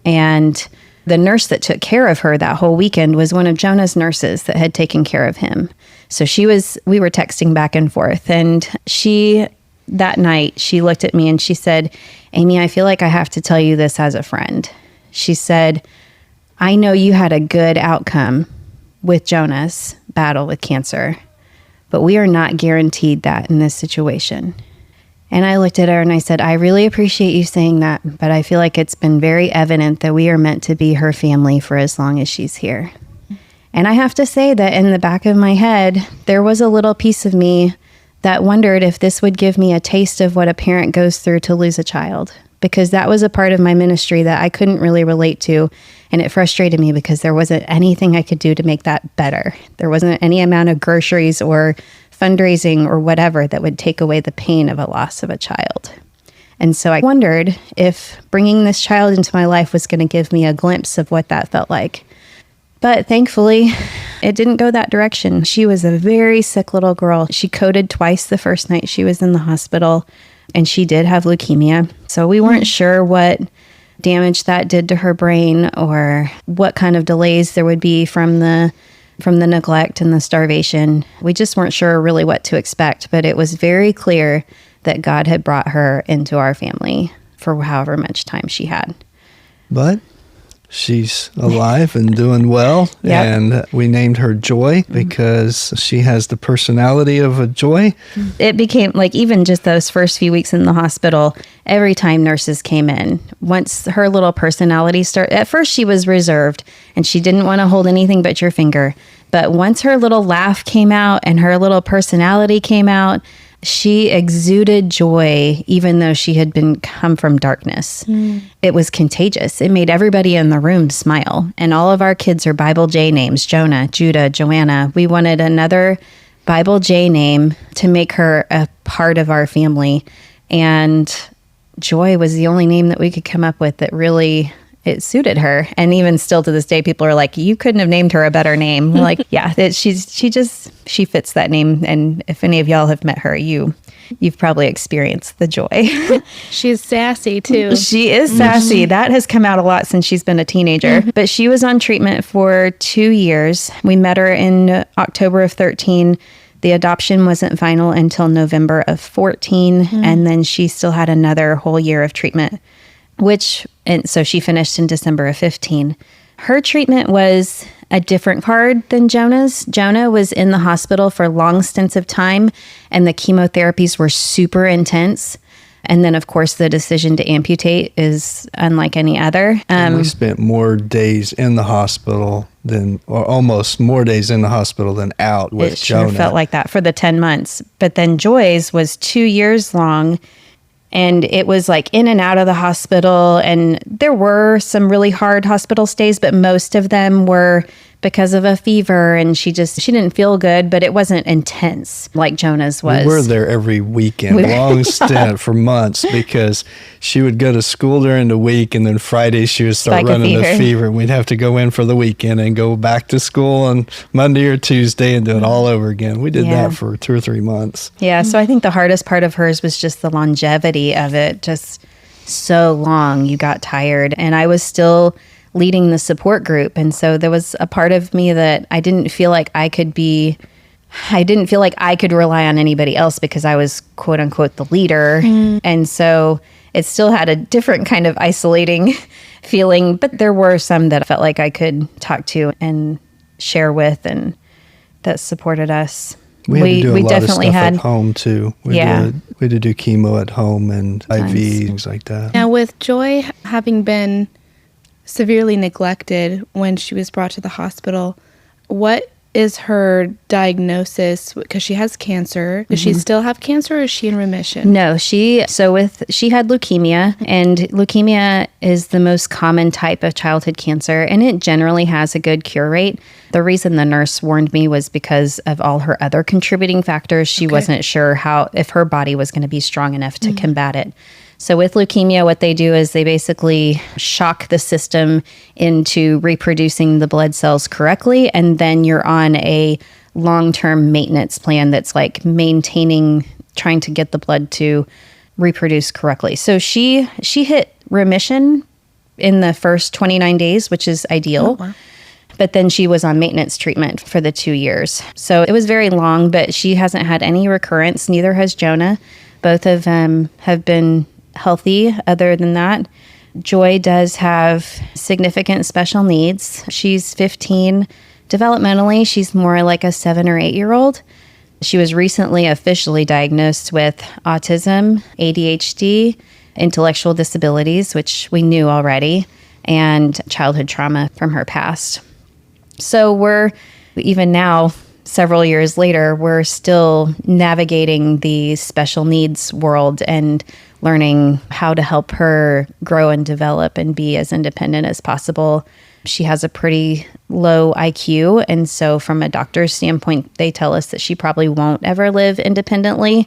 and the nurse that took care of her that whole weekend was one of Jonah's nurses that had taken care of him. So we were texting back and forth, and that night she looked at me and she said, Amy, I feel like I have to tell you this as a friend. She said, I know you had a good outcome with Jonah's battle with cancer, but we are not guaranteed that in this situation. And I looked at her and I said, I really appreciate you saying that, but I feel like it's been very evident that we are meant to be her family for as long as she's here. And I have to say that in the back of my head, there was a little piece of me that wondered if this would give me a taste of what a parent goes through to lose a child, because that was a part of my ministry that I couldn't really relate to. And it frustrated me because there wasn't anything I could do to make that better. There wasn't any amount of groceries or fundraising or whatever that would take away the pain of a loss of a child. And so I wondered if bringing this child into my life was going to give me a glimpse of what that felt like. But thankfully, it didn't go that direction. She was a very sick little girl. She coded twice the first night she was in the hospital, and she did have leukemia. So we weren't sure what damage that did to her brain or what kind of delays there would be from the neglect and the starvation. We just weren't sure really what to expect, but it was very clear that God had brought her into our family for however much time she had. But she's alive and doing well. Yep. And we named her Joy because she has the personality of a joy. It became like even just those first few weeks in the hospital, every time nurses came in, once her little personality started, at first she was reserved and she didn't want to hold anything but your finger. But once her little laugh came out and her little personality came out, she exuded joy, even though she had come from darkness. It was contagious. It made everybody in the room smile. And all of our kids are Bible J names: Jonah, Judah, Joanna. We wanted another Bible J name to make her a part of our family. And Joy was the only name that we could come up with that really it suited her. And even still to this day, people are like, you couldn't have named her a better name. We're like, yeah, she fits that name. And if any of y'all have met her, you've probably experienced the joy. She's sassy too. She is sassy. That has come out a lot since she's been a teenager. But she was on treatment for 2 years. We met her in October of 13. The adoption wasn't final until November of 14. And then she still had another whole year of treatment, and so she finished in December of 15. Her treatment was a different card than Jonah's. Jonah was in the hospital for long stints of time, and the chemotherapies were super intense. And then, of course, the decision to amputate is unlike any other. And we spent more days in the hospital or almost more days in the hospital than out with Jonah. It sure felt like that for the 10 months. But then Joy's was 2 years long. And it was like in and out of the hospital. And there were some really hard hospital stays, but most of them were because of a fever. And she didn't feel good, but it wasn't intense like Jonah's was. We were there every weekend, long stint for months, because she would go to school during the week. And then Friday she would start running the fever. And we'd have to go in for the weekend and go back to school on Monday or Tuesday and do it all over again. We did that for 2 or 3 months. Yeah. So I think the hardest part of hers was just the longevity of it. Just so long, you got tired. And I was still leading the support group. And so there was a part of me that I didn't feel like I could rely on anybody else because I was quote unquote the leader. And so it still had a different kind of isolating feeling, but there were some that I felt like I could talk to and share with and that supported us. We had to do a lot of stuff at home too. We had to do chemo at home and IV, things like that. Now with Joy having been severely neglected when she was brought to the hospital, what is her diagnosis? Because she has cancer. Does she still have cancer or is she in remission? No, she had leukemia, and leukemia is the most common type of childhood cancer, and it generally has a good cure rate. The reason the nurse warned me was because of all her other contributing factors. She wasn't sure if her body was going to be strong enough to combat it. So with leukemia, what they do is they basically shock the system into reproducing the blood cells correctly, and then you're on a long-term maintenance plan that's like trying to get the blood to reproduce correctly. So she hit remission in the first 29 days, which is ideal. Oh, wow. But then she was on maintenance treatment for the 2 years. So it was very long, but she hasn't had any recurrence. Neither has Jonah. Both of them have been healthy other than that. Joy does have significant special needs. She's 15. Developmentally, she's more like a 7 or 8-year-old. She was recently officially diagnosed with autism, ADHD, intellectual disabilities, which we knew already, and childhood trauma from her past. So we're, even now, several years later, we're still navigating the special needs world and learning how to help her grow and develop and be as independent as possible. She has a pretty low IQ, and so from a doctor's standpoint, they tell us that she probably won't ever live independently.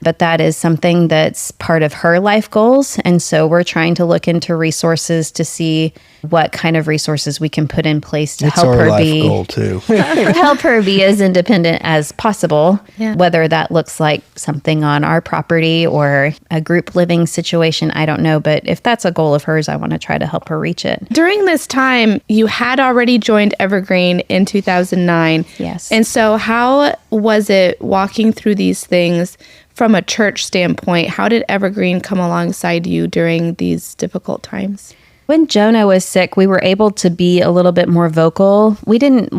But that is something that's part of her life goals. And so we're trying to look into resources to see what kind of resources we can put in place to It's help our her life be goal too. help her be as independent as possible. Yeah. Whether that looks like something on our property or a group living situation, I don't know. But if that's a goal of hers, I want to try to help her reach it. During this time, you had already joined Evergreen in 2009. Yes. And so how was it walking through these things from a church standpoint? How did Evergreen come alongside you during these difficult times? When Jonah was sick, we were able to be a little bit more vocal. We didn't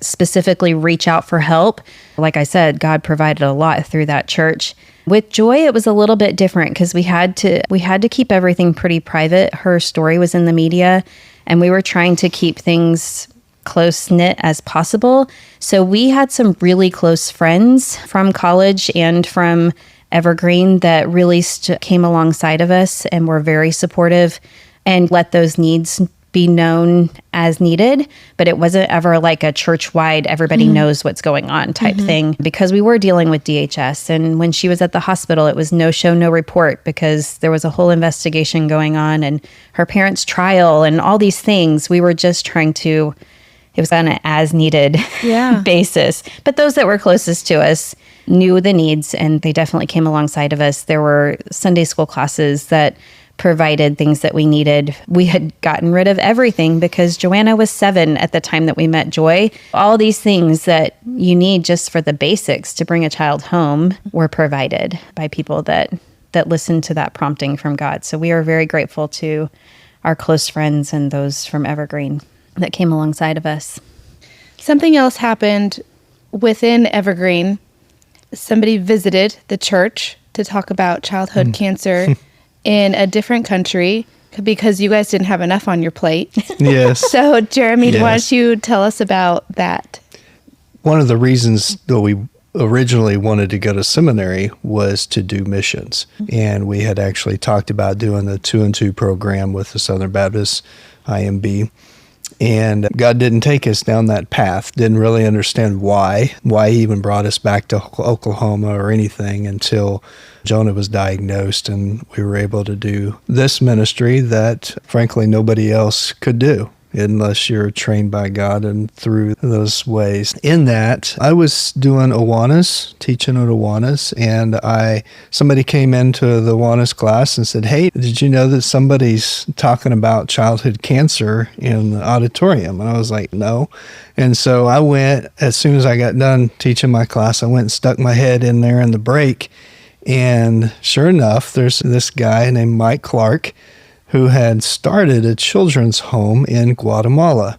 specifically reach out for help. Like I said, God provided a lot through that church. With Joy, it was a little bit different because we had to keep everything pretty private. Her story was in the media, and we were trying to keep things close-knit as possible. So we had some really close friends from college and from Evergreen that really came alongside of us and were very supportive and let those needs be known as needed. But it wasn't ever like a church-wide, everybody knows what's going on type thing, because we were dealing with DHS. And when she was at the hospital, it was no show, no report, because there was a whole investigation going on and her parents' trial and all these things. We were just trying to, it was on an as needed basis. But those that were closest to us knew the needs, and they definitely came alongside of us. There were Sunday school classes that provided things that we needed. We had gotten rid of everything because Joanna was 7 at the time that we met Joy. All these things that you need just for the basics to bring a child home were provided by people that listened to that prompting from God. So we are very grateful to our close friends and those from Evergreen that came alongside of us. Something else happened within Evergreen. Somebody visited the church to talk about childhood cancer in a different country because you guys didn't have enough on your plate. Yes. So, Jeremy, Yes. why don't you tell us about that? One of the reasons that we originally wanted to go to seminary was to do missions. And we had actually talked about doing the 2-and-2 program with the Southern Baptist IMB. And God didn't take us down that path. Didn't really understand why he even brought us back to Oklahoma or anything until Jonah was diagnosed, and we were able to do this ministry that, frankly, nobody else could do unless you're trained by God and through those ways. In that, I was doing Awanas, teaching at Awanas, and somebody came into the Awanas class and said, "Hey, did you know that somebody's talking about childhood cancer in the auditorium?" And I was like, "No." And so I went, as soon as I got done teaching my class, I went and stuck my head in there in the break, and sure enough, there's this guy named Mike Clark who had started a children's home in Guatemala.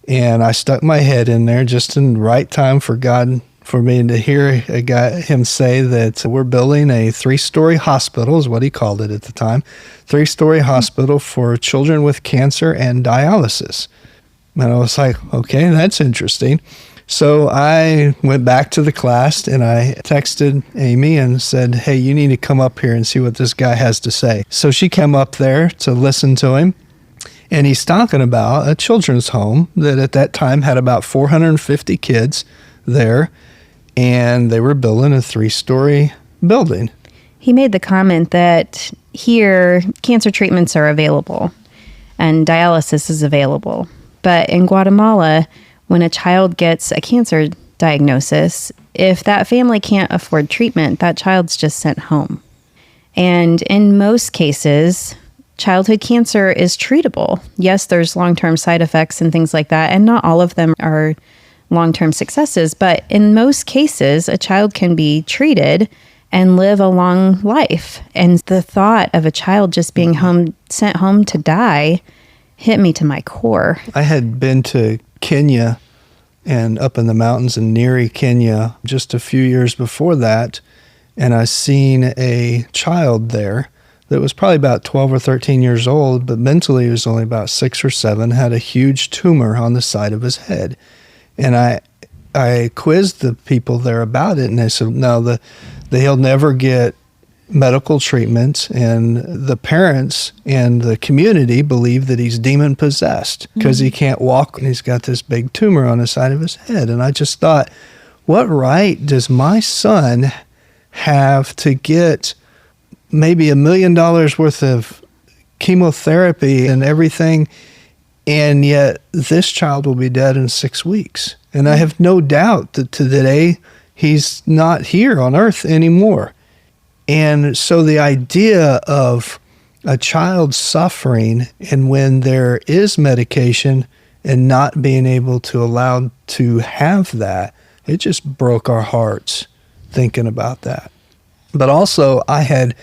And I stuck my head in there just in the right time for God, for me to hear him say that we're building a 3-story hospital, is what he called it at the time, 3-story hospital for children with cancer and dialysis. And I was like, okay, that's interesting. So I went back to the class and I texted Amy and said, "Hey, you need to come up here and see what this guy has to say." So she came up there to listen to him. And he's talking about a children's home that at that time had about 450 kids there. And they were building a 3-story building. He made the comment that here, cancer treatments are available and dialysis is available. But in Guatemala, when a child gets a cancer diagnosis, if that family can't afford treatment, that child's just sent home. And in most cases, childhood cancer is treatable. Yes, there's long-term side effects and things like that, and not all of them are long-term successes. But in most cases, a child can be treated and live a long life. And the thought of a child just being sent home to die hit me to my core. I had been to Kenya and up in the mountains in Nyeri, Kenya, just a few years before that, and I seen a child there that was probably about 12 or 13 years old, but mentally he was only about 6 or 7, had a huge tumor on the side of his head. And I quizzed the people there about it, and they said, no, he'll never get medical treatment, and the parents and the community believe that he's demon-possessed because he can't walk and he's got this big tumor on the side of his head. And I just thought, what right does my son have to get maybe $1 million worth of chemotherapy and everything, and yet this child will be dead in 6 weeks. And I have no doubt that today he's not here on earth anymore. And so the idea of a child suffering, and when there is medication and not being able to allow to have that, it just broke our hearts thinking about that. But also, I had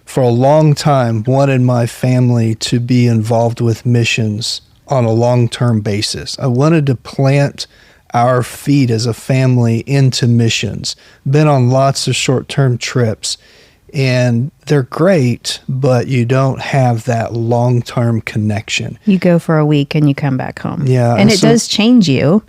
for a long time wanted my family to be involved with missions on a long-term basis. I wanted to plant our feet as a family into missions. Been on lots of short-term trips, and they're great, but you don't have that long-term connection. You go for a week and you come back home. Yeah. And it does change you,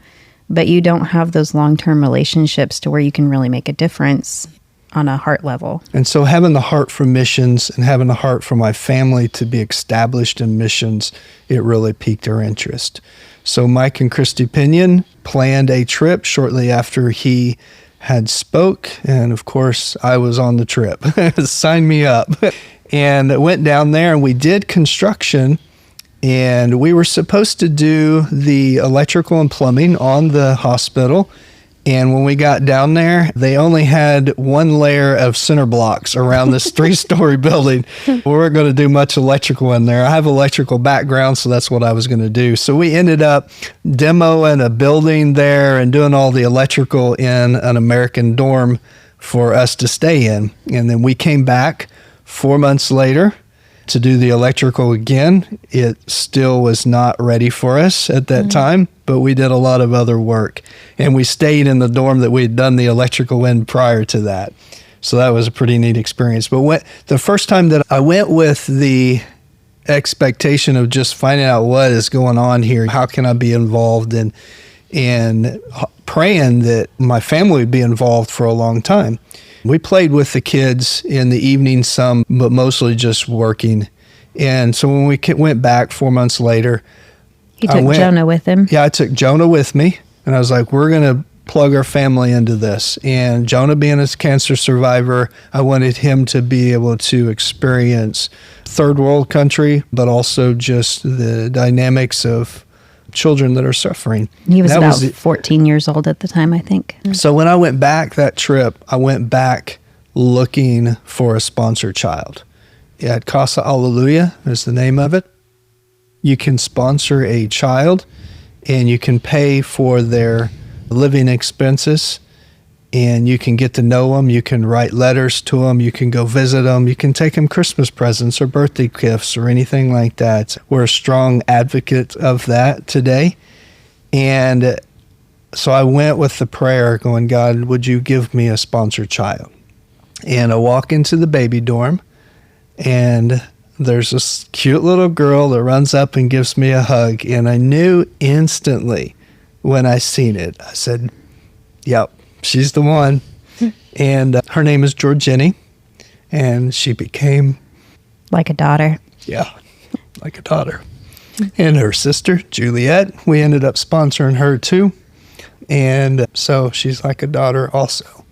but you don't have those long-term relationships to where you can really make a difference on a heart level. And so having the heart for missions and having the heart for my family to be established in missions, it really piqued our interest. So Mike and Christy Pinion planned a trip shortly after he had spoke. And of course, I was on the trip. Sign me up. And I went down there and we did construction. And we were supposed to do the electrical and plumbing on the hospital. And when we got down there, they only had one layer of cinder blocks around this 3-story building. We weren't going to do much electrical in there. I have electrical background, so that's what I was going to do. So we ended up demoing a building there and doing all the electrical in an American dorm for us to stay in. And then we came back 4 months later to do the electrical again. It still was not ready for us at that time, but we did a lot of other work. And we stayed in the dorm that we had done the electrical in prior to that. So that was a pretty neat experience. But the first time that I went with the expectation of just finding out what is going on here, how can I be involved in, and praying that my family would be involved for a long time. We played with the kids in the evening some, but mostly just working. And so when we went back 4 months later, He took Jonah with him. Yeah, I took Jonah with me. And I was like, we're going to plug our family into this. And Jonah being a cancer survivor, I wanted him to be able to experience third world country, but also just the dynamics of children that are suffering. He was about 14 years old at the time, I think. So when I went back that trip, I went back looking for a sponsor child. At Casa Alleluia is the name of it. You can sponsor a child and you can pay for their living expenses, and you can get to know them. You can write letters to them. You can go visit them. You can take them Christmas presents or birthday gifts or anything like that. We're a strong advocate of that today. And so I went with the prayer going, God, would you give me a sponsored child? And I walk into the baby dorm, and there's this cute little girl that runs up and gives me a hug. And I knew instantly when I seen it, I said, yep, she's the one. And her name is Georgini, and she became... like a daughter. Yeah, like a daughter. And her sister, Juliet, we ended up sponsoring her too. And so she's like a daughter also.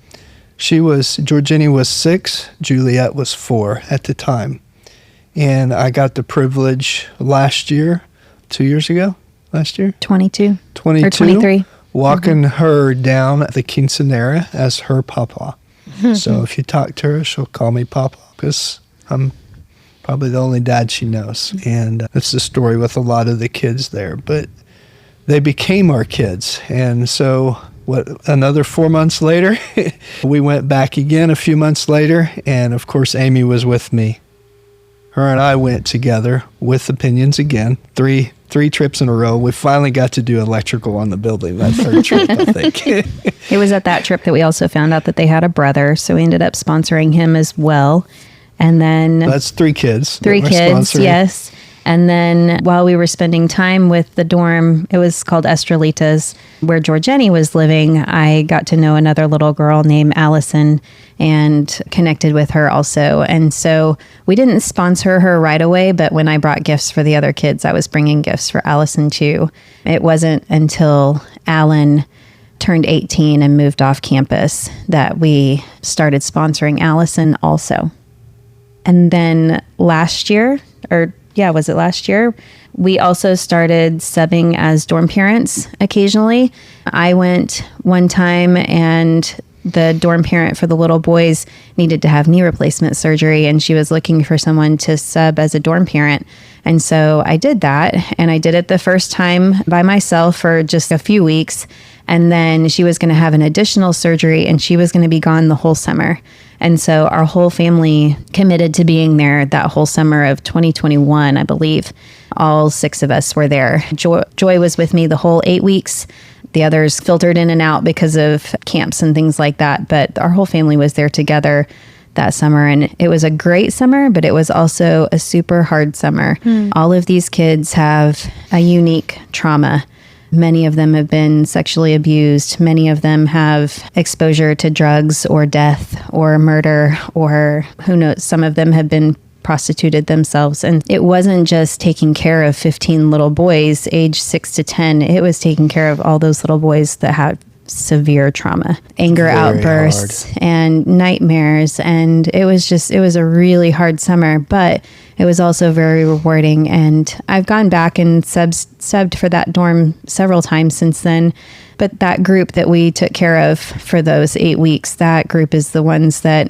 Georgini was 6, Juliet was 4 at the time. And I got the privilege last year, 2 years ago, 22. 22. Or 23. Walking her down the quinceanera as her papa. So if you talk to her, she'll call me papa because I'm probably the only dad she knows. And that's the story with a lot of the kids there. But they became our kids. And so another 4 months later, we went back again a few months later. And of course, Amy was with me. Her and I went together with opinions again, three trips in a row. We finally got to do electrical on the building that third trip, I think. It was at that trip that we also found out that they had a brother, so we ended up sponsoring him as well. And then... That's 3 kids. 3 kids, yes. And then while we were spending time with the dorm, it was called Estrelitas, where Georgini was living, I got to know another little girl named Allison and connected with her also. And so we didn't sponsor her right away, but when I brought gifts for the other kids, I was bringing gifts for Allison too. It wasn't until Alan turned 18 and moved off campus that we started sponsoring Allison also. And then last year, was it last year? We also started subbing as dorm parents occasionally. I went one time and the dorm parent for the little boys needed to have knee replacement surgery, and she was looking for someone to sub as a dorm parent. And so I did that, and I did it the first time by myself for just a few weeks. And then she was going to have an additional surgery, and she was going to be gone the whole summer. And so our whole family committed to being there that whole summer of 2021, I believe. All 6 of us were there. Joy was with me the whole 8 weeks. The others filtered in and out because of camps and things like that. But our whole family was there together that summer. And it was a great summer, but it was also a super hard summer. All of these kids have a unique trauma. Many of them have been sexually abused. Many of them have exposure to drugs or death or murder, or who knows, some of them have been prostituted themselves. And it wasn't just taking care of 15 little boys age 6 to 10. It was taking care of all those little boys that had severe trauma, anger Very outbursts hard. and nightmares. And it was a really hard summer, but it was also very rewarding. And I've gone back and subbed for that dorm several times since then. But that group that we took care of for those 8 weeks, that group is the ones that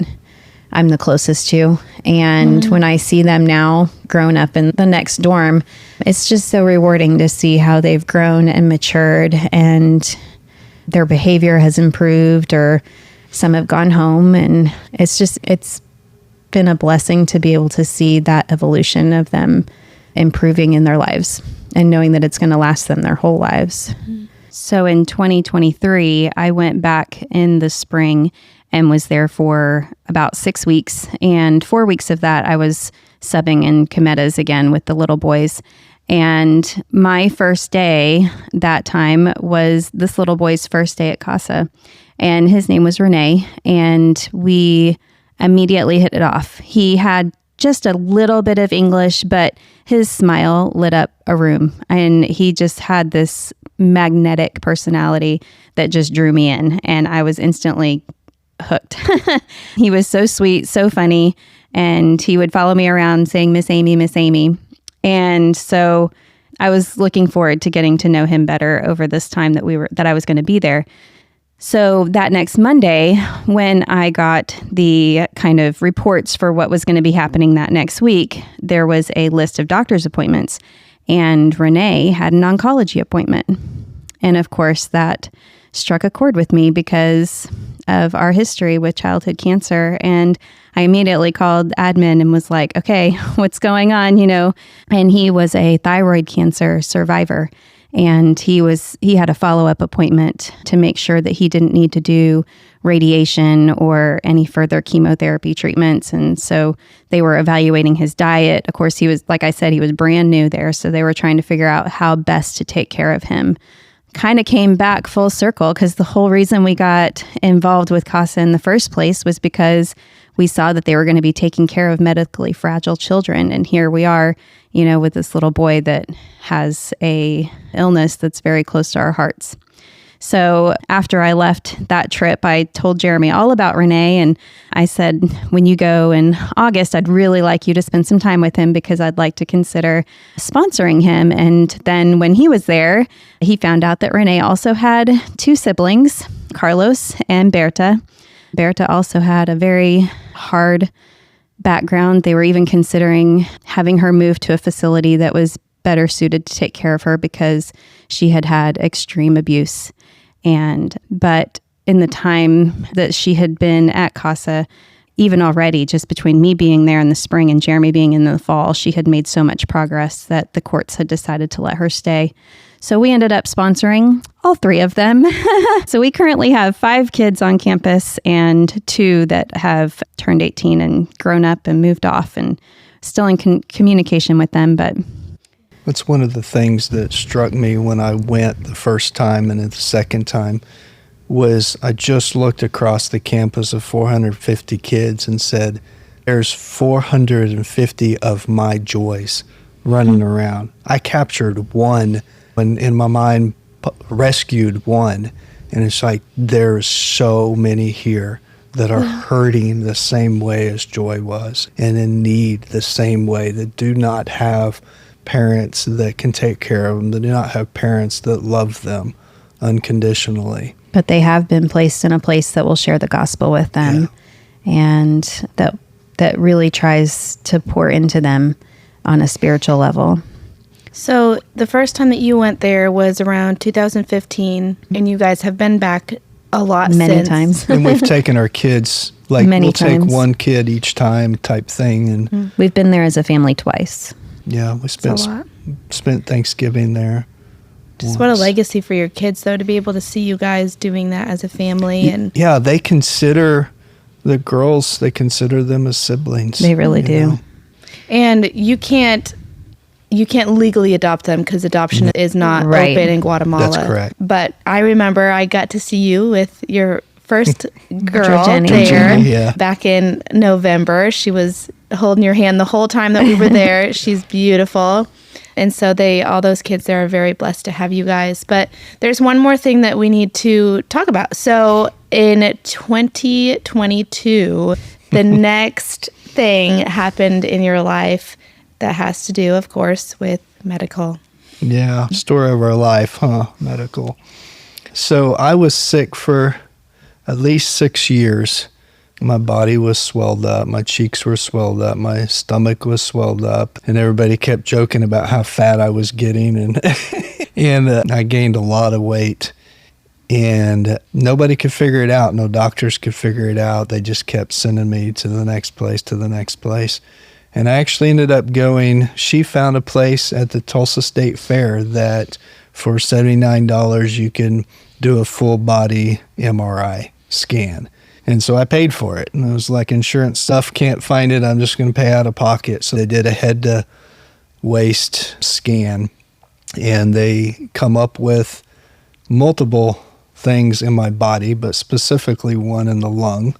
I'm the closest to. And when I see them now grown up in the next dorm, it's just so rewarding to see how they've grown and matured, and their behavior has improved, or some have gone home. And it's been a blessing to be able to see that evolution of them improving in their lives and knowing that it's going to last them their whole lives. So in 2023, I went back in the spring and was there for about 6 weeks. And 4 weeks of that, I was subbing in Cometas again with the little boys. And my first day that time was this little boy's first day at CASA. And his name was Renee. And we immediately hit it off. He had just a little bit of English, but his smile lit up a room. And he just had this magnetic personality that just drew me in. And I was instantly hooked. He was so sweet, so funny, and he would follow me around saying, "Miss Amy, Miss Amy." And so I was looking forward to getting to know him better over this time that I was going to be there. So that next Monday, when I got the kind of reports for what was going to be happening that next week, there was a list of doctor's appointments, and Renee had an oncology appointment. And of course, that struck a chord with me because of our history with childhood cancer. And I immediately called admin and was like, okay, what's going on, And he was a thyroid cancer survivor. And he had a follow-up appointment to make sure that he didn't need to do radiation or any further chemotherapy treatments. And so they were evaluating his diet. Of course, he was, like I said, he was brand new there. So they were trying to figure out how best to take care of him. Kind of came back full circle, because the whole reason we got involved with CASA in the first place was because we saw that they were going to be taking care of medically fragile children. And here we are, with this little boy that has a illness that's very close to our hearts. So after I left that trip, I told Jeremy all about Renee, and I said, when you go in August, I'd really like you to spend some time with him because I'd like to consider sponsoring him. And then when he was there, he found out that Renee also had 2 siblings, Carlos and Berta. Berta also had a very hard background. They were even considering having her move to a facility that was better suited to take care of her because she had had extreme abuse. But in the time that she had been at CASA, even already, just between me being there in the spring and Jeremy being in the fall, she had made so much progress that the courts had decided to let her stay. So we ended up sponsoring all 3 of them. So we currently have 5 kids on campus and 2 that have turned 18 and grown up and moved off, and still in communication with them. But That's one of the things that struck me when I went the first time and the second time was I just looked across the campus of 450 kids and said, there's 450 of my joys running around. I captured one and in my mind rescued one. And it's like there's so many here that are hurting the same way as Joy was and in need the same way, that do not have parents that can take care of them, that do not have parents that love them unconditionally. But they have been placed in a place that will share the gospel with them, and that really tries to pour into them on a spiritual level. So the first time that you went there was around 2015, and you guys have been back a lot Many since. times. And we've taken our kids, like Many we'll times. take one kid each time type thing. And We've been there as a family twice. yeah, we It's a lot. spent Thanksgiving there. Just what a once. legacy for your kids, though, to be able to see you guys doing that as a family. And Yeah, they consider the girls, they consider them as siblings. They really you do. know? and you can't legally adopt them because adoption is not Right. open in Guatemala. That's correct. But I remember I got to see you with your first girl Jenny. there Jenny, yeah. back in November. She was holding your hand the whole time that we were there. She's beautiful. And so all those kids there are very blessed to have you guys. But there's one more thing that we need to talk about. So in 2022, the next thing happened in your life that has to do, of course, with medical. Yeah, story of our life, huh? Medical. So I was sick for at least 6 years. My body was swelled up. My cheeks were swelled up. My stomach was swelled up. And everybody kept joking about how fat I was getting. And, and I gained a lot of weight. And nobody could figure it out. No doctors could figure it out. They just kept sending me to the next place, to the next place. And I actually ended up going, she found a place at the Tulsa State Fair that for $79 you can do a full body MRI scan. And so I paid for it. And it was like, insurance stuff, can't find it, I'm just going to pay out of pocket. So they did a head to waist scan, and they come up with multiple things in my body, but specifically one in the lung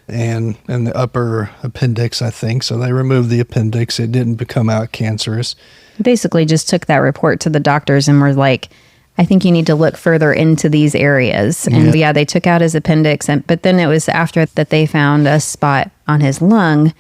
and in the upper appendix, I think. So they removed the appendix. It didn't become out cancerous. Basically just took that report to the doctors and were like, I think you need to look further into these areas. And yeah, they took out his appendix. But then it was after that they found a spot on his lung,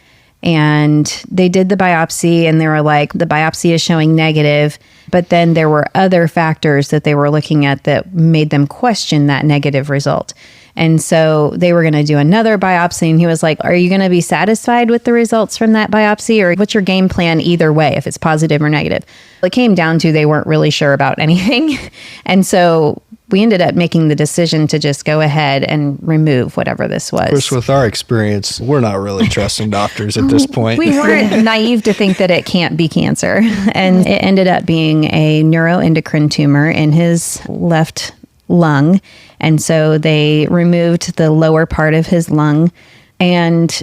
and they did the biopsy, and they were like, the biopsy is showing negative. But then there were other factors that they were looking at that made them question that negative result. And so they were going to do another biopsy, and he was like, are you going to be satisfied with the results from that biopsy, or what's your game plan either way, if it's positive or negative? It came down to they weren't really sure about anything. And so we ended up making the decision to just go ahead and remove whatever this was. Of course, with our experience, we're not really trusting doctors at this point. We weren't naive to think that it can't be cancer. And it ended up being a neuroendocrine tumor in his left lung. And so they removed the lower part of his lung, and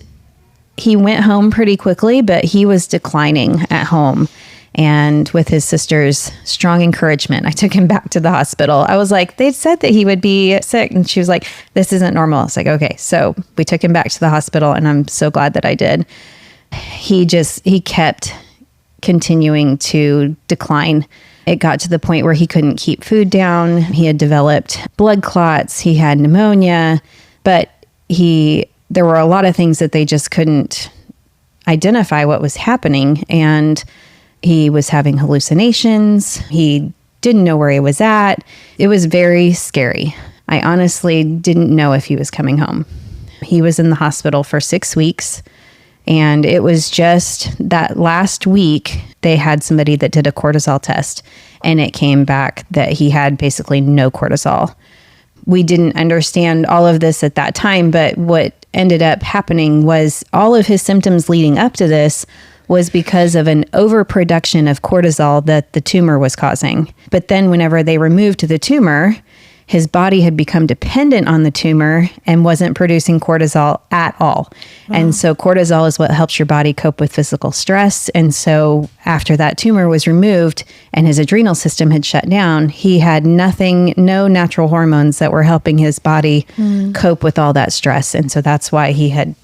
he went home pretty quickly, but he was declining at home. And with his sister's strong encouragement, I took him back to the hospital. I was like, they said that he would be sick. And she was like, this isn't normal. I was like, okay. So we took him back to the hospital, and I'm so glad that I did. He kept continuing to decline. It got to the point where he couldn't keep food down. He had developed blood clots. He had pneumonia, but there were a lot of things that they just couldn't identify what was happening. And he was having hallucinations. He didn't know where he was at. It was very scary. I honestly didn't know if he was coming home. He was in the hospital for 6 weeks. And it was just that last week, they had somebody that did a cortisol test, and it came back that he had basically no cortisol. We didn't understand all of this at that time, but what ended up happening was all of his symptoms leading up to this was because of an overproduction of cortisol that the tumor was causing. But then whenever they removed the tumor, his body had become dependent on the tumor and wasn't producing cortisol at all. Wow. And so cortisol is what helps your body cope with physical stress. And so after that tumor was removed and his adrenal system had shut down, he had no natural hormones that were helping his body cope with all that stress. And so that's why he had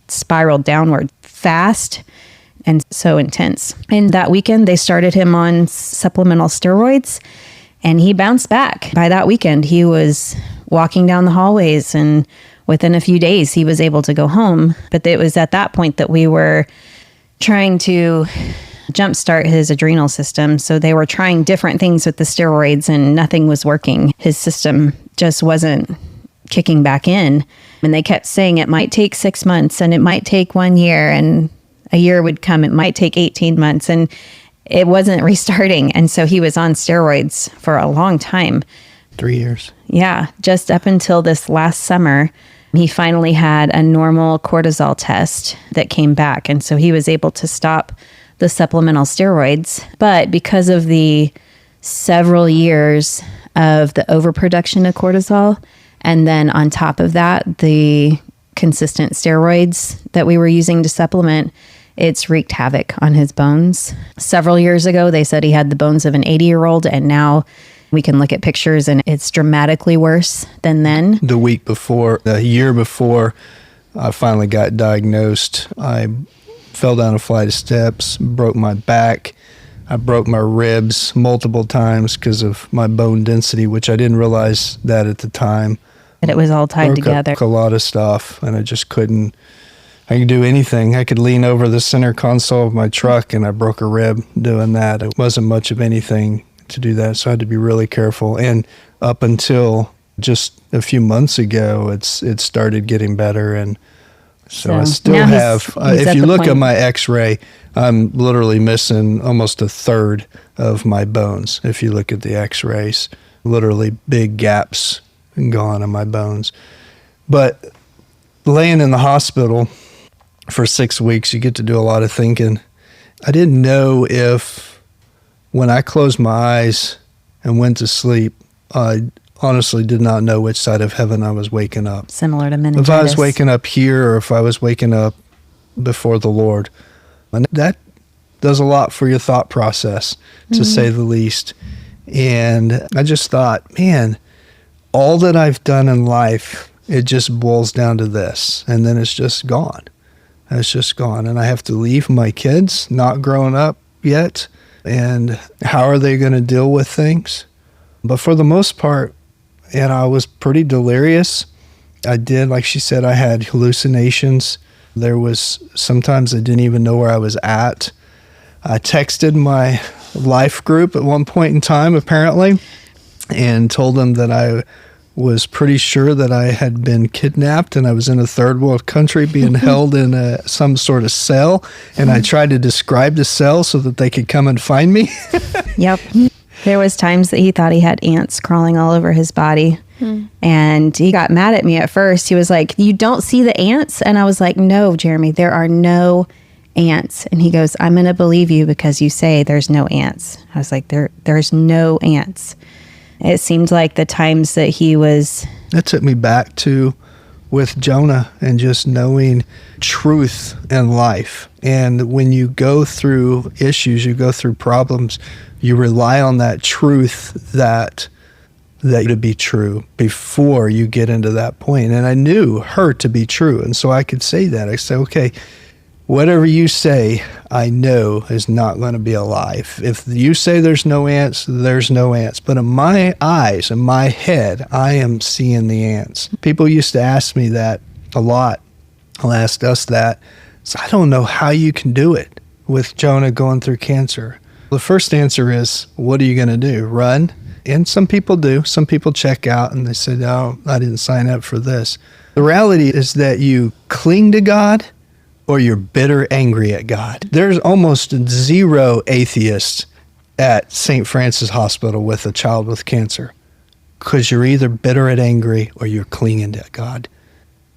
spiraled downward fast and so intense. And that weekend, they started him on supplemental steroids, and he bounced back. By that weekend, he was walking down the hallways, and within a few days he was able to go home. But it was at that point that we were trying to jumpstart his adrenal system. So they were trying different things with the steroids and nothing was working. His system just wasn't kicking back in. And they kept saying it might take 6 months and it might take 1 year, and a year would come. It might take 18 months, and it wasn't restarting. And so he was on steroids for a long time. 3 years. Yeah, just up until this last summer, he finally had a normal cortisol test that came back. And so he was able to stop the supplemental steroids. But because of the several years of the overproduction of cortisol, and then on top of that, the consistent steroids that we were using to supplement, it's wreaked havoc on his bones. Several years ago, they said he had the bones of an 80-year-old, and now we can look at pictures and it's dramatically worse than then. The year before I finally got diagnosed, I fell down a flight of steps, broke my back. I broke my ribs multiple times because of my bone density, which I didn't realize that at the time. And it was all tied together. A lot of stuff, and I just couldn't. I could do anything. I could lean over the center console of my truck, and I broke a rib doing that. It wasn't much of anything to do that, so I had to be really careful. And up until just a few months ago, it started getting better, and so I still have. If you look at my X-ray, I'm literally missing almost a third of my bones. If you look at the X-rays, literally big gaps gone in my bones. But laying in the hospital for 6 weeks, you get to do a lot of thinking. I didn't know if when I closed my eyes and went to sleep, I honestly did not know which side of heaven I was waking up. Similar to meningitis. If I was waking up here or if I was waking up before the Lord. And that does a lot for your thought process, to say the least. And I just thought, man, all that I've done in life, it just boils down to this. And then it's just gone. It's just gone. And I have to leave my kids, not growing up yet. And how are they going to deal with things? But for the most part, I was pretty delirious. I did, like she said, I had hallucinations. There was sometimes I didn't even know where I was at. I texted my life group at one point in time, apparently, and told them that I was pretty sure that I had been kidnapped and I was in a third world country being held in some sort of cell. And I tried to describe the cell so that they could come and find me. Yep. There was times that he thought he had ants crawling all over his body. And he got mad at me at first. He was like, "You don't see the ants?" And I was like, "No, Jeremy, there are no ants." And he goes, "I'm going to believe you because you say there's no ants." I was like, there's no ants. It seemed like the times that he was... That took me back to with Jonah and just knowing truth in life. And when you go through issues, you go through problems, you rely on that truth that to be true before you get into that point. And I knew her to be true. And so I could say that. I say, okay, whatever you say, I know is not going to be a lie. If you say there's no ants, there's no ants. But in my eyes, in my head, I am seeing the ants. People used to ask me that a lot. They'll ask us that. So I don't know how you can do it with Jonah going through cancer. The first answer is, what are you going to do? Run? And some people do. Some people check out and they say, "Oh, I didn't sign up for this." The reality is that you cling to God or you're bitter angry at God. There's almost zero atheists at St. Francis Hospital with a child with cancer because you're either bitter and angry or you're clinging to God.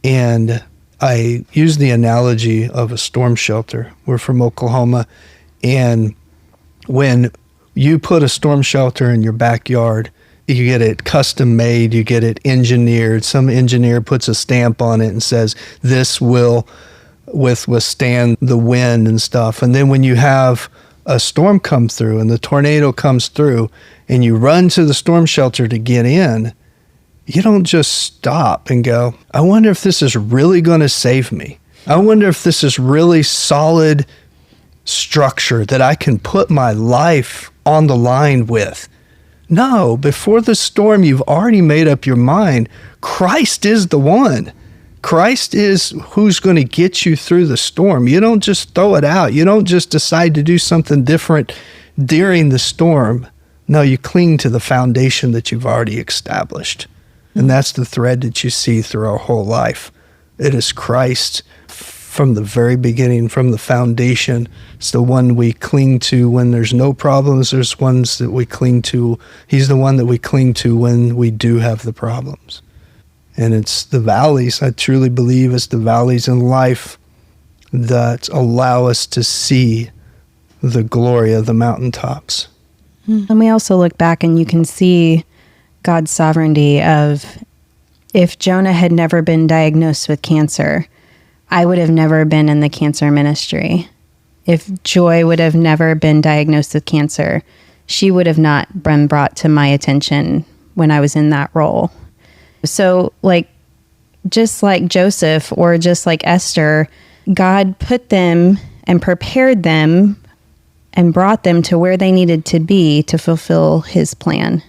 And I use the analogy of a storm shelter. We're from Oklahoma, and when you put a storm shelter in your backyard, you get it custom made, you get it engineered. Some engineer puts a stamp on it and says, this will withstand the wind and stuff. And then when you have a storm come through and the tornado comes through and you run to the storm shelter to get in, you don't just stop and go, I wonder if this is really going to save me. I wonder if this is really solid structure that I can put my life on the line with. No, before the storm, you've already made up your mind. Christ is the one. Christ is who's going to get you through the storm. You don't just throw it out. You don't just decide to do something different during the storm. No, you cling to the foundation that you've already established. And that's the thread that you see through our whole life. It is Christ from the very beginning, from the foundation. It's the one we cling to when there's no problems. There's ones that we cling to. He's the one that we cling to when we do have the problems. And it's the valleys, I truly believe it's the valleys in life that allow us to see the glory of the mountaintops. And we also look back and you can see God's sovereignty of, if Jonah had never been diagnosed with cancer, I would have never been in the cancer ministry. If Joy would have never been diagnosed with cancer, she would have not been brought to my attention when I was in that role. So, just like Joseph or just like Esther, God put them and prepared them and brought them to where they needed to be to fulfill his plan.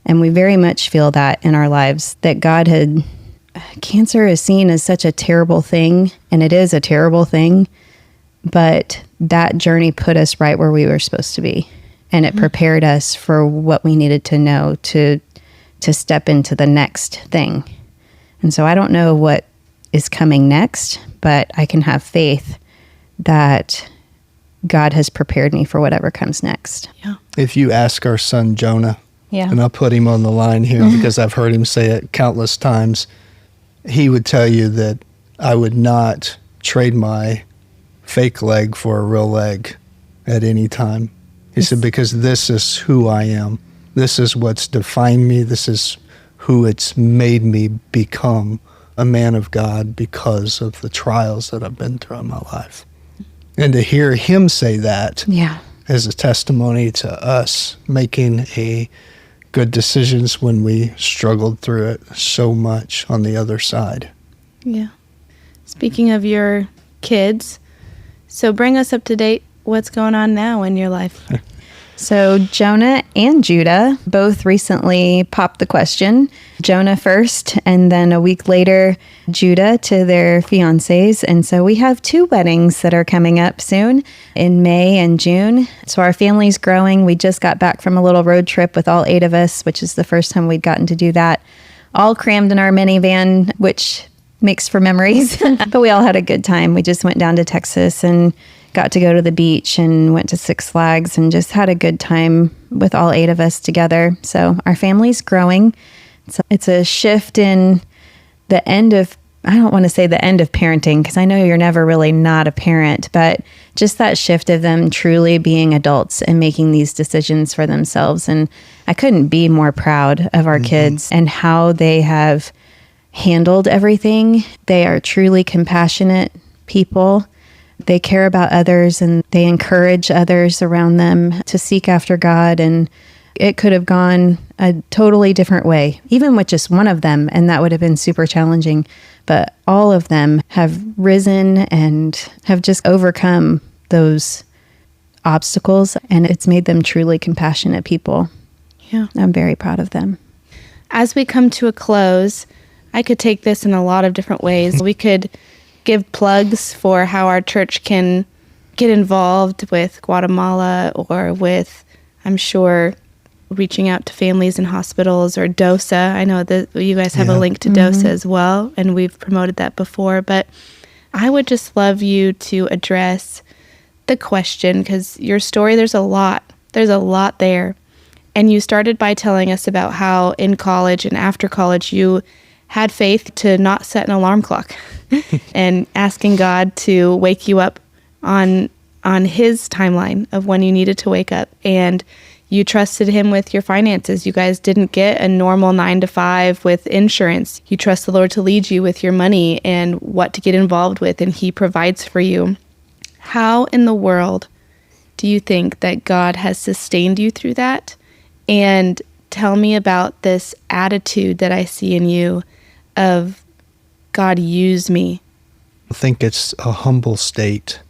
And we very much feel that in our lives, that cancer is seen as such a terrible thing, and it is a terrible thing, but that journey put us right where we were supposed to be. And it prepared us for what we needed to know to step into the next thing. And so I don't know what is coming next, but I can have faith that God has prepared me for whatever comes next. Yeah. If you ask our son Jonah, and I'll put him on the line here because I've heard him say it countless times, he would tell you that I would not trade my fake leg for a real leg at any time. He said, because this is who I am. This is what's defined me. This is who it's made me become, a man of God, because of the trials that I've been through in my life. And to hear him say that as a testimony to us making good decisions when we struggled through it so much on the other side. Yeah. Speaking of your kids, so bring us up to date. What's going on now in your life? So Jonah and Judah both recently popped the question. Jonah first, and then a week later, Judah to their fiancés. And so we have 2 weddings that are coming up soon in May and June. So our family's growing. We just got back from a little road trip with all 8 of us, which is the first time we'd gotten to do that. All crammed in our minivan, which makes for memories. But we all had a good time. We just went down to Texas and got to go to the beach and went to Six Flags and just had a good time with all 8 of us together. So our family's growing. So it's a shift in the end of, I don't want to say the end of parenting, because I know you're never really not a parent, but just that shift of them truly being adults and making these decisions for themselves. And I couldn't be more proud of our kids and how they have handled everything. They are truly compassionate people. They care about others and they encourage others around them to seek after God. And it could have gone a totally different way, even with just one of them, and that would have been super challenging. But all of them have risen and have just overcome those obstacles, and it's made them truly compassionate people. Yeah. I'm very proud of them. As we come to a close, I could take this in a lot of different ways. We could give plugs for how our church can get involved with Guatemala or with, I'm sure, reaching out to families in hospitals or DOSA. I know that you guys have a link to DOSA as well, and we've promoted that before. But I would just love you to address the question, because your story, there's a lot there. And you started by telling us about how in college and after college you had faith to not set an alarm clock and asking God to wake you up on his timeline of when you needed to wake up. And you trusted him with your finances. You guys didn't get a normal 9-to-5 with insurance. You trust the Lord to lead you with your money and what to get involved with, and he provides for you. How in the world do you think that God has sustained you through that? And tell me about this attitude that I see in you of, God, use me. I think it's a humble state.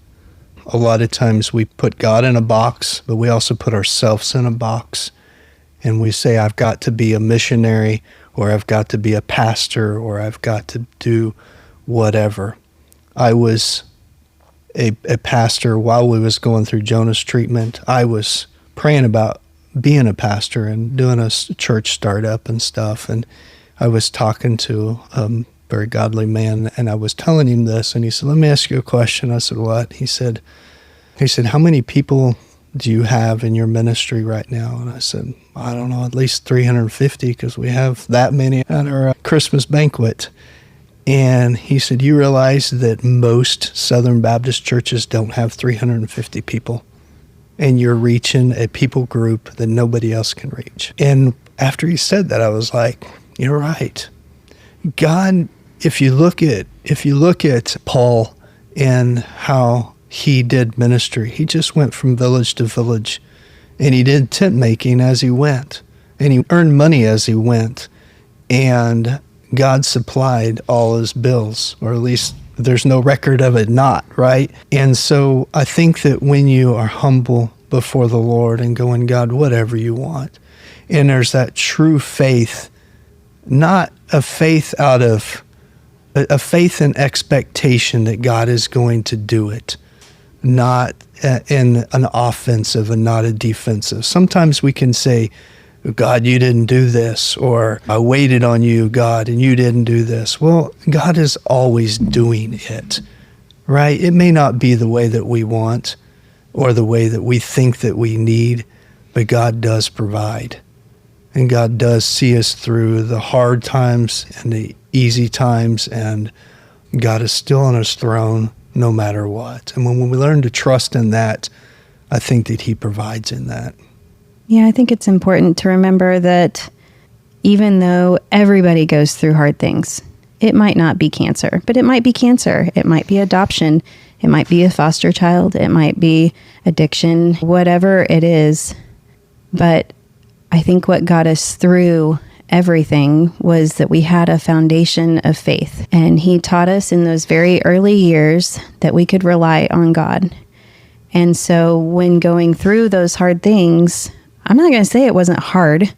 A lot of times we put God in a box, but we also put ourselves in a box. and we say, I've got to be a missionary, or I've got to be a pastor, or I've got to do whatever. I was a pastor while we was going through Jonah's treatment. I was praying about being a pastor and doing a church startup and stuff. And I was talking to a very godly man, and I was telling him this, and he said, let me ask you a question. I said, what? He said, how many people do you have in your ministry right now? And I said, I don't know, at least 350, because we have that many at our Christmas banquet. And he said, you realize that most Southern Baptist churches don't have 350 people, and you're reaching a people group that nobody else can reach. And after he said that, I was like, you're right. God, if you look at Paul and how he did ministry, he just went from village to village, and he did tent making as he went, and he earned money as he went, and God supplied all his bills, or at least there's no record of it not, right? And so I think that when you are humble before the Lord and going, God, whatever you want, and there's that true faith, not a faith out of a faith and expectation that God is going to do it, not in an offensive and not a defensive. Sometimes we can say, God, you didn't do this, or I waited on you, God, and you didn't do this. Well, God is always doing it, right? It may not be the way that we want or the way that we think that we need, but God does provide. And God does see us through the hard times and the easy times, and God is still on his throne no matter what. And when we learn to trust in that, I think that he provides in that. Yeah, I think it's important to remember that even though everybody goes through hard things, it might not be cancer, but it might be cancer. It might be adoption. It might be a foster child. It might be addiction, whatever it is. But I think what got us through everything was that we had a foundation of faith. And he taught us in those very early years that we could rely on God. And so when going through those hard things, I'm not going to say it wasn't hard.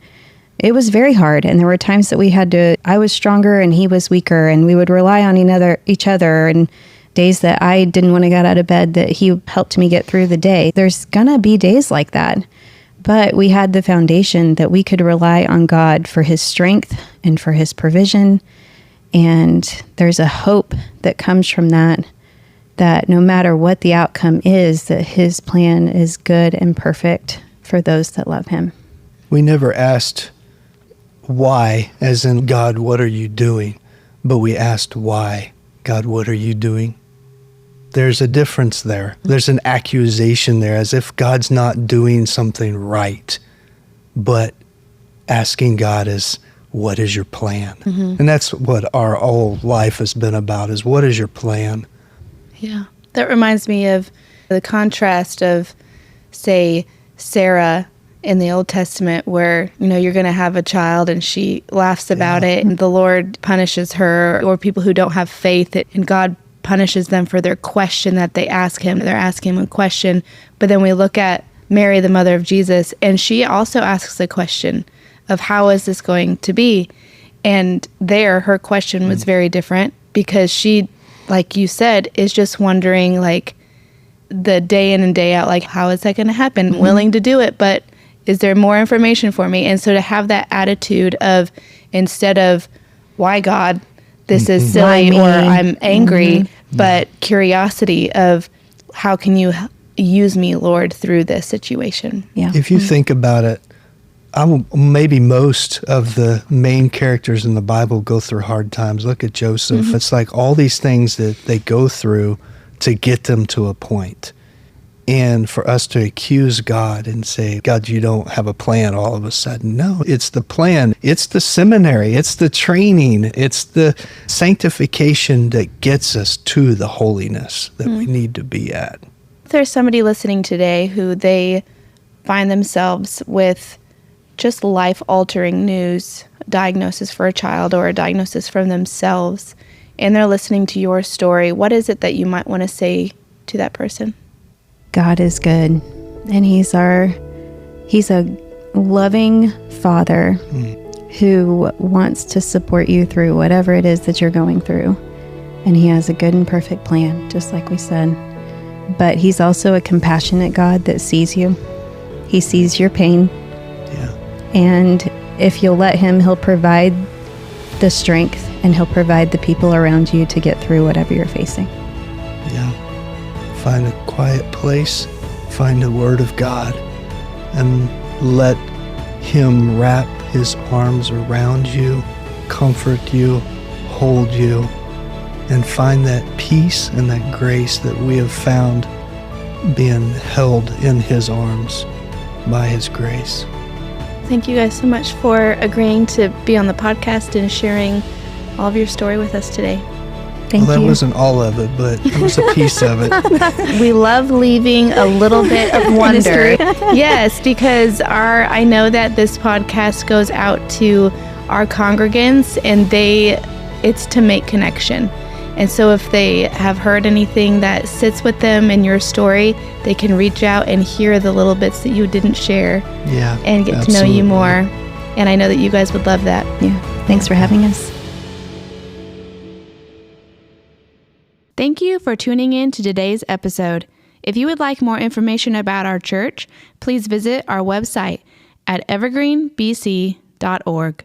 It was very hard. And there were times that I was stronger and he was weaker, and we would rely on each other, and days that I didn't want to get out of bed, that he helped me get through the day. There's going to be days like that. But we had the foundation that we could rely on God for his strength and for his provision. And there's a hope that comes from that no matter what the outcome is, that his plan is good and perfect for those that love him. We never asked why, as in, God, what are you doing? But we asked why, God, what are you doing? There's a difference there. There's an accusation there, as if God's not doing something right. But asking God is, what is your plan? Mm-hmm. And that's what our whole life has been about, is what is your plan? Yeah. That reminds me of the contrast of, say, Sarah in the Old Testament, where, you're going to have a child and she laughs about it, and the Lord punishes her, or people who don't have faith, and God punishes them for their question that they ask him. They're asking him a question. But then we look at Mary, the mother of Jesus, and she also asks a question of, how is this going to be? And there, her question was very different, because she, like you said, is just wondering, like, the day in and day out, like, how is that going to happen? Mm-hmm. Willing to do it, but is there more information for me? And so to have that attitude of, instead of, why God, this is silly, or I'm angry, but curiosity of, how can you use me, Lord, through this situation? Yeah. If you think about it, maybe most of the main characters in the Bible go through hard times. Look at Joseph. Mm-hmm. It's like all these things that they go through to get them to a point. And for us to accuse God and say, God, you don't have a plan all of a sudden. No, it's the plan. It's the seminary. It's the training. It's the sanctification that gets us to the holiness that we need to be at. If there's somebody listening today who they find themselves with just life-altering news, diagnosis for a child or a diagnosis from themselves, and they're listening to your story, what is it that you might want to say to that person? God is good, and he's a loving Father who wants to support you through whatever it is that you're going through. And he has a good and perfect plan, just like we said. But he's also a compassionate God that sees you. He sees your pain. Yeah. And if you'll let him, he'll provide the strength and he'll provide the people around you to get through whatever you're facing. Yeah. Find a quiet place, find the Word of God, and let him wrap his arms around you, comfort you, hold you, and find that peace and that grace that we have found being held in his arms by his grace. Thank you guys so much for agreeing to be on the podcast and sharing all of your story with us today. Thank Well, that you. wasn't all of it, but it was a piece of it. We love leaving a little bit of wonder. Yes, because I know that this podcast goes out to our congregants and it's to make connection. And so if they have heard anything that sits with them in your story, they can reach out and hear the little bits that you didn't share Yeah. and get to know you more. And I know that you guys would love that. Yeah. Thanks for having us. Thank you for tuning in to today's episode. If you would like more information about our church, please visit our website at evergreenbc.org.